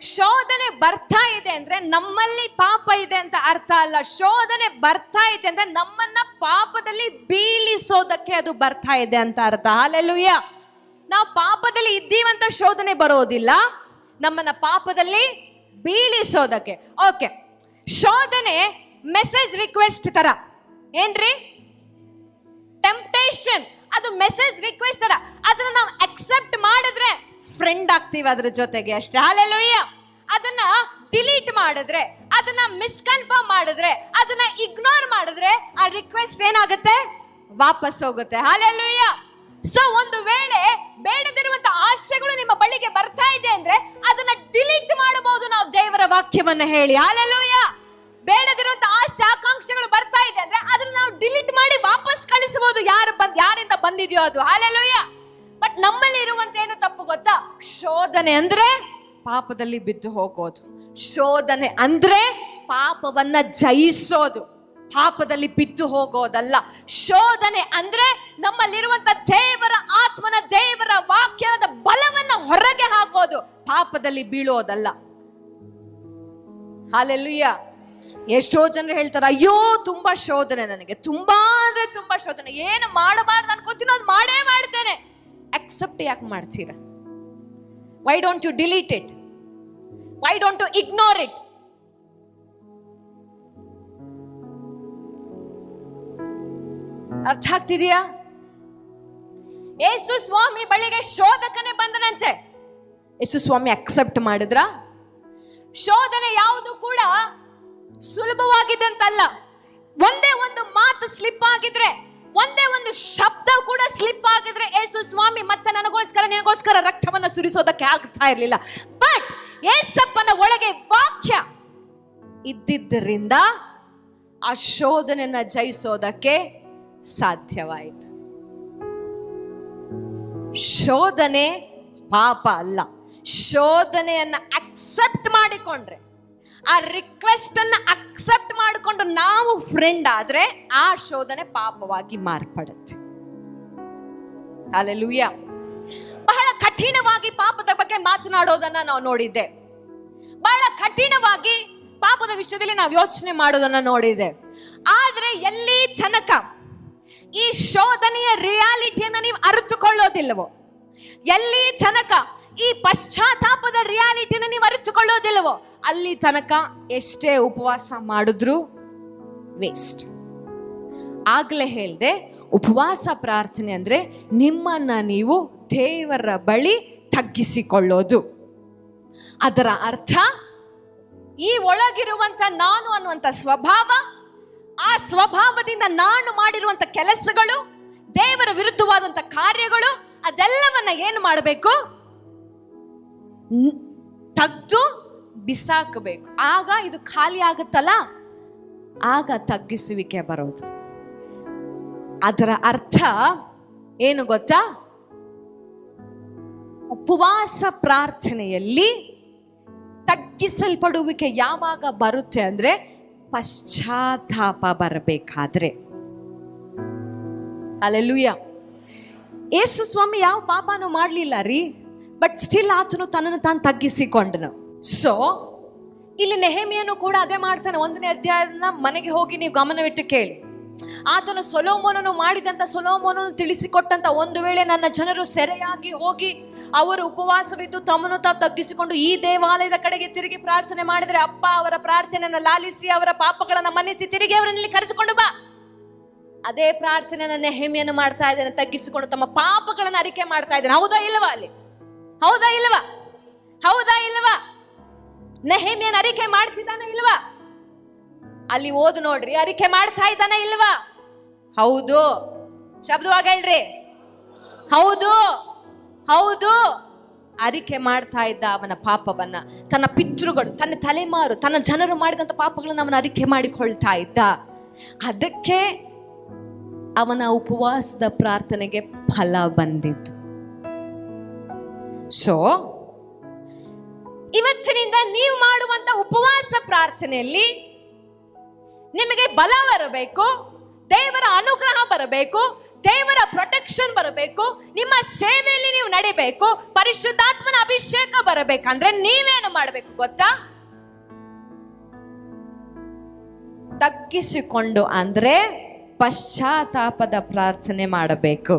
ಶೋಧನೆ ಬರ್ತಾ ಇದೆ ಅಂದ್ರೆ ನಮ್ಮಲ್ಲಿ ಪಾಪ ಇದೆ ಅಂತ ಅರ್ಥ ಅಲ್ಲ. ಶೋಧನೆ ಬರ್ತಾ ಇದೆ ಅಂದ್ರೆ ನಮ್ಮನ್ನ ಪಾಪದಲ್ಲಿ ಬೀಳಿಸೋದಕ್ಕೆ ಅದು ಬರ್ತಾ ಇದೆ ಅಂತ ಅರ್ಥ. ಹಲ್ಲೆಲೂಯಾ. ನಾವು ಪಾಪದಲ್ಲಿ ಇದ್ದೀವಂತ ಶೋಧನೆ ಬರೋದಿಲ್ಲ, ನಮ್ಮನ್ನ ಪಾಪದಲ್ಲಿ ಬೀಳಿಸೋದಕ್ಕೆ. ಓಕೆ, ಶೋಧನೆ ಮೆಸೇಜ್ ರಿಕ್ವೆಸ್ಟ್ ತರ. ಏನ್ರಿ? ಟೆಂಪ್ಟೇಷನ್ ಅದು ಮೆಸೇಜ್ ರಿಕ್ವೆಸ್ಟ್ ತರ. ಅದನ್ನ ನಾವು ಅಕ್ಸೆಪ್ಟ್ ಮಾಡಿದ್ರೆ ಫ್ರೆಂಡ್ ಆಗ್ತೀವಿ ಅದ್ರ ಜೊತೆಗೆ ಅಷ್ಟೇ. ಹಲ್ಲೆಲೂಯಾ. ಅದನ್ನ ಡಿಲೀಟ್ ಮಾಡಿದ್ರೆ, ಅದನ್ನ ಮಿಸ್ಕನ್ಫರ್ಮ್ ಮಾಡಿದ್ರೆ, ಅದನ್ನ ಇಗ್ನೋರ್ ಮಾಡಿದ್ರೆ ಆ ರಿಕ್ವೆಸ್ಟ್ ಏನಾಗುತ್ತೆ? ವಾಪಸ್ ಹೋಗುತ್ತೆ. ಹಲ್ಲೆಲೂಯಾ. ಸೊ ಒಂದು ವೇಳೆ ಬೇಡದಿರುವಂತ ಆಸೆಗಳು ನಿಮ್ಮ ಬಳಿಗೆ ಬರ್ತಾ ಇದೆ ಅಂದ್ರೆ ಅದನ್ನ ಡಿಲೀಟ್ ಮಾಡಬಹುದು ನಾವು ದೇವರ ವಾಕ್ಯವನ್ನ ಹೇಳಿ. ಹಲ್ಲೆಲೂಯಾ. ಬೇಡದಿರುವಂತ ಆಸೆ ಆಕಾಂಕ್ಷೆಗಳು ಬರ್ತಾ ಇದೆ ಅಂದ್ರೆ ಅದನ್ನ ನಾವು ಡಿಲೀಟ್ ಮಾಡಿ ವಾಪಸ್ ಕಳಿಸಬಹುದು, ಯಾರಿಂದ ಬಂದಿದೆಯೋ ಅದು. ಹಲ್ಲೆಲೂಯಾ. ಬಟ್ ನಮ್ಮಲ್ಲಿ ಇರುವಂತ ಏನು ತಪ್ಪು ಗೊತ್ತಾ? ಶೋಧನೆ ಅಂದ್ರೆ ಪಾಪದಲ್ಲಿ ಬಿದ್ದು ಹೋಗೋದು. ಶೋಧನೆ ಅಂದ್ರೆ ಪಾಪವನ್ನ ಜಯಿಸೋದು, ಪಾಪದಲ್ಲಿ ಬಿದ್ದು ಹೋಗೋದಲ್ಲ. ಶೋಧನೆ ಅಂದ್ರೆ ನಮ್ಮಲ್ಲಿರುವಂತ ದೇವರ ಆತ್ಮನ, ದೇವರ ವಾಕ್ಯದ ಬಲವನ್ನ ಹೊರಗೆ ಹಾಕೋದು, ಪಾಪದಲ್ಲಿ ಬೀಳೋದಲ್ಲ. ಹಲ್ಲೆಲೂಯಾ. ಎಷ್ಟೋ ಜನರು ಹೇಳ್ತಾರೆ, ಅಯ್ಯೋ ತುಂಬಾ ಶೋಧನೆ, ನನಗೆ ತುಂಬಾ ಅಂದ್ರೆ ತುಂಬಾ ಶೋಧನೆ, ಏನು ಮಾಡಬಾರ್ದು ಅನ್ಕೋತೀನೋ ಅದು ಮಾಡೇ ಮಾಡ್ತೇನೆ. ಅಕ್ಸೆಪ್ಟ್ ಯಾಕೆ ಮಾಡ್ತೀರಾ? Why don't you delete it? Why don't you ignore it? ಅರ್ಥ ಆಗ್ತಿದೆಯಾ? ಯೇಸು ಸ್ವಾಮಿ ಬಳಿಗೆ ಶೋಧಕನೇ ಬಂದನಂತೆ. ಯೇಸು ಸ್ವಾಮಿ ಅಕ್ಸೆಪ್ಟ್ ಮಾಡಿದ್ರ? ಶೋಧನೆ ಯಾವುದು ಕೂಡ ಸುಲಭವಾಗಿದ್ದಂತಲ್ಲ. ಒಂದೇ ಒಂದು ಮಾತು ಸ್ಲಿಪ್ ಆಗಿದ್ರೆ, ಒಂದೇ ಒಂದು ಶಬ್ದ ಕೂಡ ಸ್ಲಿಪ್ ಆಗಿದ್ರೆ ಯೇಸು ಸ್ವಾಮಿ ಮತ್ತೆ ನನಗೋಸ್ಕರ ನಿನಗೋಸ್ಕರ ರಕ್ತವನ್ನು ಸುರಿಸೋದಕ್ಕೆ ಆಗ್ತಾ ಇರಲಿಲ್ಲ. ಬಟ್ ಯೇಸಪ್ಪನ ಒಳಗೆ ವಾಕ್ಯ ಇದ್ದಿದ್ದರಿಂದ ಆ ಶೋಧನೆಯನ್ನ ಜಯಿಸೋದಕ್ಕೆ ಸಾಧ್ಯವಾಯಿತು. ಶೋಧನೆ ಪಾಪ ಅಲ್ಲ. ಶೋಧನೆಯನ್ನ ಅಕ್ಸೆಪ್ಟ್ ಮಾಡಿಕೊಂಡ್ರೆ, ಆ ರಿಕ್ವೆಸ್ಟ್ ಅನ್ನ ಅಕ್ಸೆಪ್ಟ್ ಮಾಡಿಕೊಂಡು ನಾವು ಫ್ರೆಂಡ್ ಆದ್ರೆ ಆ ಶೋಧನೆ ಪಾಪವಾಗಿ ಮಾರ್ಪಡುತ್ತೆ. ಹಲ್ಲೆಲೂಯಾ. ಬಹಳ ಕಠಿಣವಾಗಿ ಪಾಪದ ಬಗ್ಗೆ ಮಾತನಾಡೋದನ್ನ ನಾವು ನೋಡಿದ್ದೆ. ಬಹಳ ಕಠಿಣವಾಗಿ ಪಾಪದ ವಿಷಯದಲ್ಲಿ ನಾವು ಯೋಚನೆ ಮಾಡೋದನ್ನ ನೋಡಿದ್ದೆ. ಆದ್ರೆ ಎಲ್ಲಿ ತನಕ ಈ ಶೋಧನೆಯ ರಿಯಾಲಿಟಿಯನ್ನ ನೀವು ಅರಿತುಕೊಳ್ಳೋದಿಲ್ಲವೋ, ಎಲ್ಲಿ ತನಕ ಈ ಪಶ್ಚಾತ್ತಾಪದ ರಿಯಾಲಿಟಿನ ನೀವು ಅರಿತುಕೊಳ್ಳೋದಿಲ್ಲವೋ, ಅಲ್ಲಿ ತನಕ ಎಷ್ಟೇ ಉಪವಾಸ ಮಾಡಿದ್ರು ವೇಸ್ಟ್. ಆಗ್ಲೇ ಹೇಳ್ದೆ, ಉಪವಾಸ ಪ್ರಾರ್ಥನೆ ಅಂದ್ರೆ ನಿಮ್ಮನ್ನ ನೀವು ದೇವರ ಬಳಿ ತಗ್ಗಿಸಿಕೊಳ್ಳೋದು. ಅದರ ಅರ್ಥ ಈ ಒಳಗಿರುವಂತ ನಾನು ಅನ್ನುವಂಥ ಸ್ವಭಾವ, ಆ ಸ್ವಭಾವದಿಂದ ನಾನು ಮಾಡಿರುವಂತ ಕೆಲಸಗಳು, ದೇವರ ವಿರುದ್ಧವಾದಂತ ಕಾರ್ಯಗಳು, ಅದೆಲ್ಲವನ್ನ ಏನು ಮಾಡಬೇಕು? ತೆಗೆದು ಬಿಸಾಕಬೇಕು. ಆಗ ಇದು ಖಾಲಿ ಆಗುತ್ತಲ್ಲ, ಆಗ ತಗ್ಗಿಸುವಿಕೆ ಬರೋದು. ಅದರ ಅರ್ಥ ಏನು ಗೊತ್ತಾ? ಉಪವಾಸ ಪ್ರಾರ್ಥನೆಯಲ್ಲಿ ತಗ್ಗಿಸಲ್ಪಡುವಿಕೆ ಯಾವಾಗ ಬರುತ್ತೆ ಅಂದ್ರೆ ಪಶ್ಚಾತ್ತಾಪ ಬರಬೇಕಾದ್ರೆ. ಹಲ್ಲೆಲೂಯ. ಯೇಸು ಸ್ವಾಮಿ ಯಾವ ಪಾಪನೂ ಮಾಡಲಿಲ್ಲ ರೀ, ಬಟ್ ಸ್ಟಿಲ್ ಆತನು ತನ್ನನ್ನು ತಾನು ತಗ್ಗಿಸಿಕೊಂಡನು. ಸೊ ಇಲ್ಲಿ ನೆಹೆಮೀಯನು ಕೂಡ ಅದೇ ಮಾಡ್ತಾನೆ. 1ನೇ ಅಧ್ಯಾಯದ ಮನೆಗೆ ಹೋಗಿ ನೀವು ಗಮನವಿಟ್ಟು ಕೇಳಿ. ಆತನು ಸೊಲೊಮೋನನು ಮಾಡಿದಂತ, ಸೊಲೊಮೋನನು ತಿಳಿಸಿಕೊಟ್ಟಂತ, ಒಂದು ವೇಳೆ ನನ್ನ ಜನರು ಸೆರೆಯಾಗಿ ಹೋಗಿ ಅವರು ಉಪವಾಸವಿದ್ದು ತಮ್ಮನ್ನು ತಾವು ತಗ್ಗಿಸಿಕೊಂಡು ಈ ದೇವಾಲಯದ ಕಡೆಗೆ ತಿರುಗಿ ಪ್ರಾರ್ಥನೆ ಮಾಡಿದರೆ, ಅಪ್ಪ ಅವರ ಪ್ರಾರ್ಥನೆಯನ್ನು ಲಾಲಿಸಿ ಅವರ ಪಾಪಗಳನ್ನು ಮನ್ನಿಸಿ ತಿರುಗಿ ಅವರನ್ನಲ್ಲಿ ಕರೆದುಕೊಂಡು ಬಾ. ಅದೇ ಪ್ರಾರ್ಥನೆಯನ್ನು ನೆಹೆಮೀಯನು ಮಾಡ್ತಾ ಇದ್ದಾನೆ, ತಗ್ಗಿಸಿಕೊಂಡು ತಮ್ಮ ಪಾಪಗಳನ್ನು ಅರಿಕೆ ಮಾಡ್ತಾ ಇದ್ದಾನೆ. ಹೌದಾ ಇಲ್ವಾ? ಅಲ್ಲಿ ಹೌದಾ ಇಲ್ವಾ? ಹೌದಾ ಇಲ್ವಾ? ನೆಹೆಮೀಯನ ಅರಿಕೆ ಮಾಡ್ತಿದ್ದಾನೆ ಇಲ್ವಾ? ಅಲ್ಲಿ ಓದು ನೋಡ್ರಿ, ಅರಿಕೆ ಮಾಡ್ತಾ ಇದ್ದಾನೆ ಇಲ್ವಾ? ಹೌದು. ಶಬ್ದವಾಗಿ ಹೇಳ್ರಿ, ಹೌದು ಹೌದು. ಅರಿಕೆ ಮಾಡ್ತಾ ಇದ್ದ ಅವನ ಪಾಪವನ್ನ, ತನ್ನ ಪಿತೃಗಳು, ತನ್ನ ತಲೆಮಾರು, ತನ್ನ ಜನರು ಮಾಡಿದಂತ ಪಾಪಗಳನ್ನ ಅವನ ಅರಿಕೆ ಮಾಡಿಕೊಳ್ತಾ ಇದ್ದ. ಅದಕ್ಕೆ ಅವನ ಉಪವಾಸದ ಪ್ರಾರ್ಥನೆಗೆ ಫಲ ಬಂದಿತ್ತು. ಸೊ ಇವತ್ತಿನಿಂದ ನೀವು ಮಾಡುವಂತ ಉಪವಾಸ ಪ್ರಾರ್ಥನೆಯಲ್ಲಿ ನಿಮಗೆ ಬಲ ಬರಬೇಕು, ದೇವರ ಅನುಗ್ರಹ ಬರಬೇಕು, ದೇವರ ಪ್ರೊಟೆಕ್ಷನ್ ಬರಬೇಕು, ನಿಮ್ಮ ಸೇವೆಯಲ್ಲಿ ನೀವು ನಡಿಬೇಕು, ಪರಿಶುದ್ಧಾತ್ಮನ ಅಭಿಷೇಕ ಬರಬೇಕಂದ್ರೆ ನೀವೇನು ಮಾಡಬೇಕು ಗೊತ್ತಾ? ತಗ್ಗಿಸಿಕೊಂಡು ಅಂದ್ರೆ ಪಶ್ಚಾತ್ತಾಪದ ಪ್ರಾರ್ಥನೆ ಮಾಡಬೇಕು.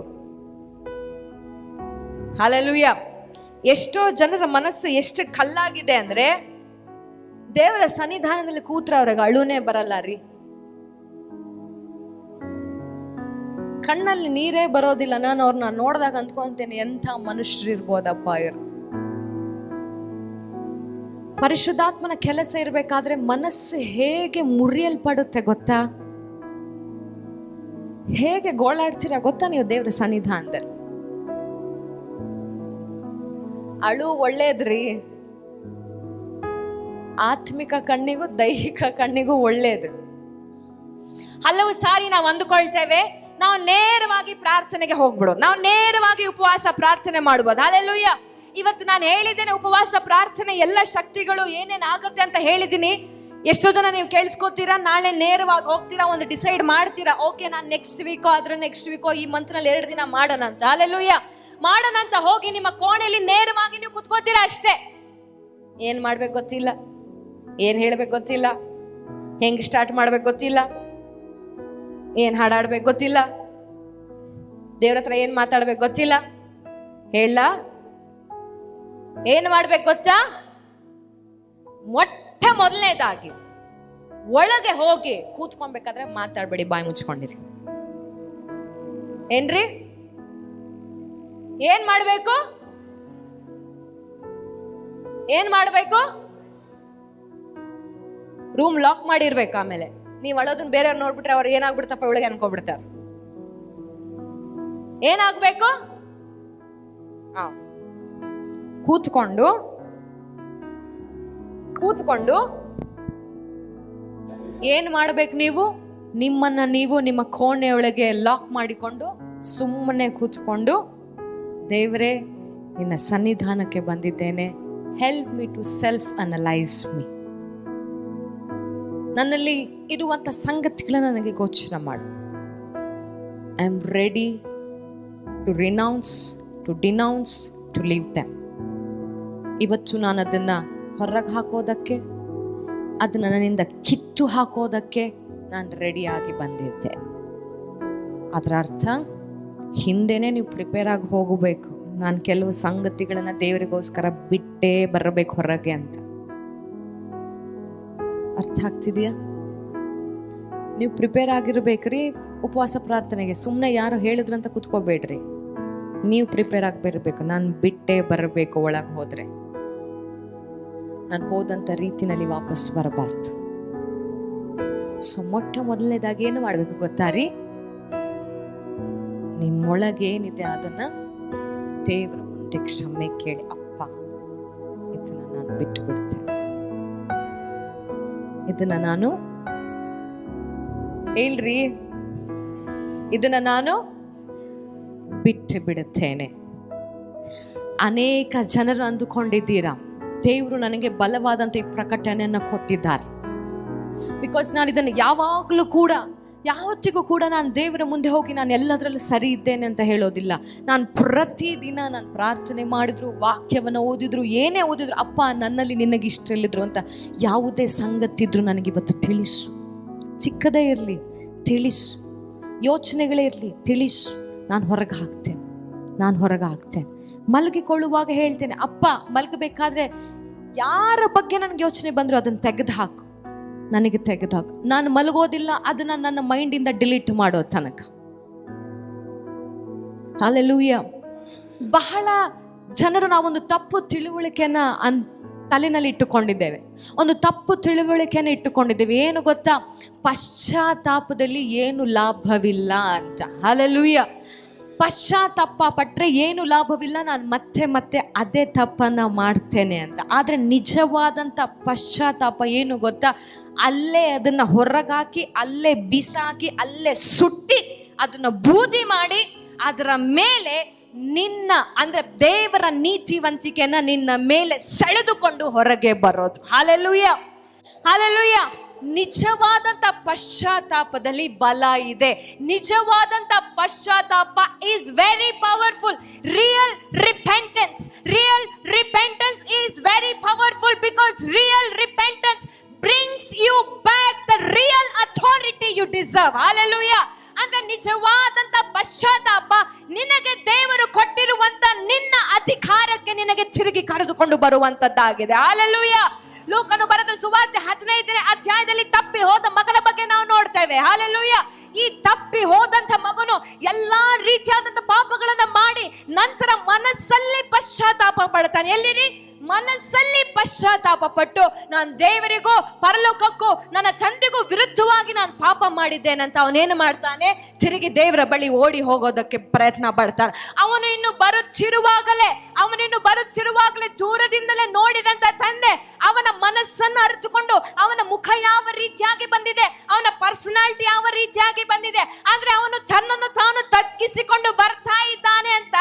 ಹಲ್ಲೆಲೂಯಾ. ಎಷ್ಟೋ ಜನರ ಮನಸ್ಸು ಎಷ್ಟು ಕಲ್ಲಾಗಿದೆ ಅಂದ್ರೆ ದೇವರ ಸನ್ನಿಧಾನದಲ್ಲಿ ಕೂತ್ರೆ ಅವ್ರಿಗೆ ಅಳುನೇ ಬರಲ್ಲ ರೀ. ಕಣ್ಣಲ್ಲಿ ನೀರೇ ಬರೋದಿಲ್ಲ. ನಾನು ಅವ್ರನ್ನ ನೋಡಿದಾಗ ಅಂದ್ಕೊಂತೇನೆ, ಎಂಥ ಮನುಷ್ಯರು ಇರ್ಬೋದಪ್ಪ ಇವರು. ಪರಿಶುದ್ಧಾತ್ಮನ ಕೆಲಸ ಇರಬೇಕಾದ್ರೆ ಮನಸ್ಸು ಹೇಗೆ ಮುರಿಯಲ್ಪಡುತ್ತೆ ಗೊತ್ತಾ? ಹೇಗೆ ಗೋಳಾಡ್ತೀರಾ ಗೊತ್ತಾ ನೀವು ದೇವರ ಸನ್ನಿಧಾನದಲ್ಲಿ? ಅಳು ಒಳ್ಳೇದ್ರಿ, ಆತ್ಮಿಕ ಕಣ್ಣಿಗೂ ದೈಹಿಕ ಕಣ್ಣಿಗೂ ಒಳ್ಳೇದು. ಹಲವು ಸಾರಿ ನಾವು ಅಂದುಕೊಳ್ತೇವೆ, ನಾವು ನೇರವಾಗಿ ಪ್ರಾರ್ಥನೆಗೆ ಹೋಗ್ಬಿಡೋದು, ನಾವು ನೇರವಾಗಿ ಉಪವಾಸ ಪ್ರಾರ್ಥನೆ ಮಾಡ್ಬೋದು. ಹಲ್ಲೆಲೂಯಾ. ಇವತ್ತು ನಾನು ಹೇಳಿದ್ದೇನೆ, ಉಪವಾಸ ಪ್ರಾರ್ಥನೆ ಎಲ್ಲ ಶಕ್ತಿಗಳು ಏನೇನಾಗುತ್ತೆ ಅಂತ ಹೇಳಿದ್ದೀನಿ. ಎಷ್ಟೋ ಜನ ನೀವು ಕೇಳಿಸ್ಕೋತೀರಾ, ನಾಳೆ ನೇರವಾಗಿ ಹೋಗ್ತೀರಾ, ಒಂದು ಡಿಸೈಡ್ ಮಾಡ್ತೀರಾ, ಓಕೆ ನಾನು ನೆಕ್ಸ್ಟ್ ವೀಕೋ ಅದ್ರ ನೆಕ್ಸ್ಟ್ ವೀಕೋ ಈ ಮಂತ್ನಲ್ಲಿ 2 ದಿನ ಮಾಡೋಣ ಅಂತ. ಹಲ್ಲೆಲೂಯಾ. ಮಾಡೋಣ ಅಂತ ಹೋಗಿ ನಿಮ್ಮ ಕೋಣೆಯಲ್ಲಿ ನೇರವಾಗಿ ನೀವು ಕುತ್ಕೋತೀರಾ ಅಷ್ಟೇ. ಏನ್ ಮಾಡ್ಬೇಕು ಗೊತ್ತಿಲ್ಲ, ಏನ್ ಹೇಳ್ಬೇಕು ಗೊತ್ತಿಲ್ಲ, ಹೆಂಗ್ ಸ್ಟಾರ್ಟ್ ಮಾಡ್ಬೇಕು ಗೊತ್ತಿಲ್ಲ, ಏನ್ ಹಾಡಾಡ್ಬೇಕು ಗೊತ್ತಿಲ್ಲ, ದೇವ್ರ ಹತ್ರ ಏನ್ ಮಾತಾಡ್ಬೇಕು ಗೊತ್ತಿಲ್ಲ. ಹೇಳ ಏನ್ ಮಾಡ್ಬೇಕು ಗೊತ್ತಾ? ಮೊದಲನೇದಾಗಿ ಒಳಗೆ ಹೋಗಿ ಕೂತ್ಕೊಳ್ಬೇಕಾದ್ರೆ ಮಾತಾಡ್ಬೇಡಿ, ಬಾಯಿ ಮುಚ್ಕೊಂಡಿರಿ. ಏನ್ರಿ? ಏನ್ ಮಾಡ್ಬೇಕು? ಏನ್ ಮಾಡ್ಬೇಕು? ರೂಮ್ ಲಾಕ್ ಮಾಡಿರ್ಬೇಕು. ಆಮೇಲೆ ನೀವು ಅಳೋದನ್ನ ಬೇರೆಯವ್ರು ನೋಡ್ಬಿಟ್ರೆ ಅವ್ರು ಏನಾಗ್ಬಿಡ್ತಪ್ಪ ಒಳಗೆ ಅನ್ಕೋಬಿಡ್ತಾರ. ಏನಾಗ್ಬೇಕು? ಕೂತ್ಕೊಂಡು ಏನ್ ಮಾಡ್ಬೇಕು? ನೀವು ನಿಮ್ಮನ್ನ ನೀವು ನಿಮ್ಮ ಕೋಣೆಯೊಳಗೆ ಲಾಕ್ ಮಾಡಿಕೊಂಡು ಸುಮ್ಮನೆ ಕೂತ್ಕೊಂಡು, ದೇವರೇ ನಿನ್ನ ಸನ್ನಿಧಾನಕ್ಕೆ ಬಂದಿದ್ದೇನೆ, help me to self analyse me. ನನ್ನಲ್ಲಿ ಇರುವಂತ ಸಂಗತಿಗಳನ್ನ ನನಗೆ ಗೋಚರ ಮಾಡು. I am ready to renounce, to denounce, to leave them. ಇವತ್ತು ನಾನು ಅದನ್ನ ಹೊರಗೆ ಹಾಕೋದಕ್ಕೆ, ಅದನ್ನ ನನ್ನಿಂದ ಕಿತ್ತು ಹಾಕೋದಕ್ಕೆ ನಾನು ರೆಡಿಯಾಗಿ ಬಂದಿದ್ದೆ. ಅದರ ಅರ್ಥ ಹಿಂದೆನೆ ನೀವು ಪ್ರಿಪೇರ್ ಆಗಿ ಹೋಗಬೇಕು. ನಾನು ಕೆಲವು ಸಂಗತಿಗಳನ್ನ ದೇವರಿಗೋಸ್ಕರ ಬಿಟ್ಟೇ ಬರಬೇಕು ಹೊರಗೆ ಅಂತ. ಅರ್ಥ ಆಗ್ತಿದೆಯಾ? ನೀವು ಪ್ರಿಪೇರ್ ಆಗಿರ್ಬೇಕ್ರಿ. ಉಪವಾಸ ಪ್ರಾರ್ಥನೆಗೆ ಸುಮ್ಮನೆ ಯಾರು ಹೇಳಿದ್ರಂತ ಕುತ್ಕೋಬೇಡ್ರಿ. ನೀವು ಪ್ರಿಪೇರ್ ಆಗಿರ್ಬೇಕು. ನಾನು ಬಿಟ್ಟೇ ಬರಬೇಕು. ಒಳಗೆ ಹೋದ್ರೆ ನಾನು ಹೋದಂಥ ರೀತಿನಲ್ಲಿ ವಾಪಸ್ ಬರಬಾರ್ದು. ಸೊ ಮೊಟ್ಟ ಮೊದಲನೇದಾಗಿ ಏನು ಮಾಡ್ಬೇಕು ಗೊತ್ತಾ ರೀ? ನಿಮ್ಮೊಳಗೆ ಏನಿದೆ ಅದನ್ನ ದೇವರ ಮುಂದೆ ಕ್ಷಮೆ ಕೇಳಿ, ಅಪ್ಪ ಇದನ್ನ ನಾನು ಬಿಟ್ಟು ಬಿಡ್ತೇನೆ, ಇದನ್ನ ನಾನು ಹೇಳ್ರಿ, ಇದನ್ನ ನಾನು ಬಿಟ್ಟು ಬಿಡುತ್ತೇನೆ. ಅನೇಕ ಜನರು ಅಂದುಕೊಂಡಿದ್ದೀರಾ ದೇವರು ನನಗೆ ಬಲವಾದಂಥ ಈ ಪ್ರಕಟಣೆಯನ್ನು ಕೊಟ್ಟಿದ್ದಾರೆ. ಬಿಕಾಸ್ ನಾನು ಇದನ್ನು ಯಾವತ್ತಿಗೂ ಕೂಡ ನಾನು ದೇವರ ಮುಂದೆ ಹೋಗಿ ನಾನು ಎಲ್ಲದರಲ್ಲೂ ಸರಿ ಇದ್ದೇನೆ ಅಂತ ಹೇಳೋದಿಲ್ಲ. ನಾನು ಪ್ರತಿದಿನ ನಾನು ಪ್ರಾರ್ಥನೆ ಮಾಡಿದ್ರು, ವಾಕ್ಯವನ್ನು ಓದಿದ್ರು, ಏನೇ ಓದಿದ್ರು, ಅಪ್ಪ ನನ್ನಲ್ಲಿ ನಿನಗೆ ಇಷ್ಟ ಇಲ್ಲಿದ್ರು ಅಂತ ಯಾವುದೇ ಸಂಗತಿದ್ರು ನನಗಿವತ್ತು ತಿಳಿಸು. ಚಿಕ್ಕದೇ ಇರಲಿ ತಿಳಿಸು, ಯೋಚನೆಗಳೇ ಇರಲಿ ತಿಳಿಸು. ನಾನು ಹೊರಗೆ ಹಾಕ್ತೇನೆ. ಮಲಗಿಕೊಳ್ಳುವಾಗ ಹೇಳ್ತೇನೆ, ಅಪ್ಪ ಮಲಗಬೇಕಾದ್ರೆ ಯಾರ ಬಗ್ಗೆ ನನಗೆ ಯೋಚನೆ ಬಂದರೂ ಅದನ್ನು ತೆಗೆದುಹಾಕು. ನಾನು ಮಲಗೋದಿಲ್ಲ, ಅದನ್ನ ನನ್ನ ಮೈಂಡಿಂದ ಡಿಲೀಟ್ ಮಾಡೋ ತನಕ. ಹಲ್ಲೆಲೂಯಾ. ಬಹಳ ಜನರು ನಾವೊಂದು ತಪ್ಪು ತಿಳುವಳಿಕೆನ ತಲೆನಲ್ಲಿ ಇಟ್ಟುಕೊಂಡಿದ್ದೇವೆ. ಏನು ಗೊತ್ತಾ? ಪಶ್ಚಾತ್ತಾಪದಲ್ಲಿ ಏನು ಲಾಭವಿಲ್ಲ ಅಂತ. ಹಲ್ಲೆಲೂಯಾ. ಪಶ್ಚಾತ್ತಾಪ ಪಟ್ಟರೆ ಏನು ಲಾಭವಿಲ್ಲ, ನಾನು ಮತ್ತೆ ಅದೇ ತಪ್ಪನ್ನ ಮಾಡ್ತೇನೆ ಅಂತ. ಆದರೆ ನಿಜವಾದಂಥ ಪಶ್ಚಾತ್ತಾಪ ಏನು ಗೊತ್ತಾ? ಅಲ್ಲೇ ಅದನ್ನ ಹೊರಗಾಕಿ, ಅಲ್ಲೇ ಬಿಸಾಕಿ, ಅಲ್ಲೇ ಸುಟ್ಟಿ, ಅದನ್ನ ಬೂದಿ ಮಾಡಿ, ಅದರ ಮೇಲೆ ನಿನ್ನ ಅಂದ್ರೆ ದೇವರ ನೀತಿವಂತಿಕೆನ ನಿನ್ನ ಮೇಲೆ ಸೆಳೆದುಕೊಂಡು ಹೊರಗೆ ಬರೋದು. Hallelujah, hallelujah. ನಿಜವಾದಂಥ ಪಶ್ಚಾತ್ತಾಪದಲ್ಲಿ ಬಲ ಇದೆ. ನಿಜವಾದಂಥ ಪಶ್ಚಾತ್ತಾಪ is very powerful. Real repentance is very powerful because real repentance brings you back the real authority you deserve. Hallelujah. ಅಂದ್ರೆ ನಿಜವಾದಂತ ಪಶ್ಚಾತ್ತಾಪ ನಿನಗೆ ದೇವರು ಕೊಟ್ಟಿರುವಂತ ನಿನ್ನ ಅಧಿಕಾರಕ್ಕೆ ನಿನಗೆ ತಿರುಗಿ ಕರೆದುಕೊಂಡು ಬರುವಂತದ್ದಾಗಿದೆ. Hallelujah. ಲೂಕನು ಬರೆದ ಸುವಾರ್ತೆ 15ನೇ ಅಧ್ಯಾಯದಲ್ಲಿ ತಪ್ಪಿ ಹೋದ ಮಗನ ಬಗ್ಗೆ ನಾವು ನೋಡ್ತೇವೆ. Hallelujah. ಈ ತಪ್ಪಿ ಹೋದಂತ ಮಗನು ಎಲ್ಲಾ ರೀತಿಯಾದಂತ ಪಾಪಗಳನ್ನ ಮಾಡಿ ನಂತರ ಮನಸ್ಸಲ್ಲಿ ಪಶ್ಚಾತ್ತಾಪ ಪಡ್ತಾನೆ. ಎಲ್ಲಿರಿ? ಮನಸ್ಸಲ್ಲಿ ಪಶ್ಚಾತ್ತಾಪ ಪಟ್ಟು ನಾನು ದೇವರಿಗೂ ಪರಲೋಕಕ್ಕೂ ನನ್ನ ತಂದೆಗೂ ವಿರುದ್ಧವಾಗಿ ನಾನು ಪಾಪ ಮಾಡಿದ್ದೇನಂತ ಅವನೇನು ಮಾಡ್ತಾನೆ? ತಿರುಗಿ ದೇವರ ಬಳಿ ಓಡಿ ಹೋಗೋದಕ್ಕೆ ಪ್ರಯತ್ನ ಪಡ್ತಾನೆ. ಅವನು ಇನ್ನು ಬರುತ್ತಿರುವಾಗಲೇ ದೂರದಿಂದಲೇ ನೋಡಿದಂತ ತಂದೆ ಅವನ ಮನಸ್ಸನ್ನು ಅರಿತುಕೊಂಡು ಅವನ ಮುಖ ಯಾವ ರೀತಿಯಾಗಿ ಬಂದಿದೆ, ಅವನ ಪರ್ಸನಾಲಿಟಿ ಯಾವ ರೀತಿಯಾಗಿ ಬಂದಿದೆ, ಅಂದ್ರೆ ಅವನು ತನ್ನನ್ನು ತಾನು ತಗ್ಗಿಸಿಕೊಂಡು ಬರ್ತಾ ಇದ್ದಾನೆ ಅಂತ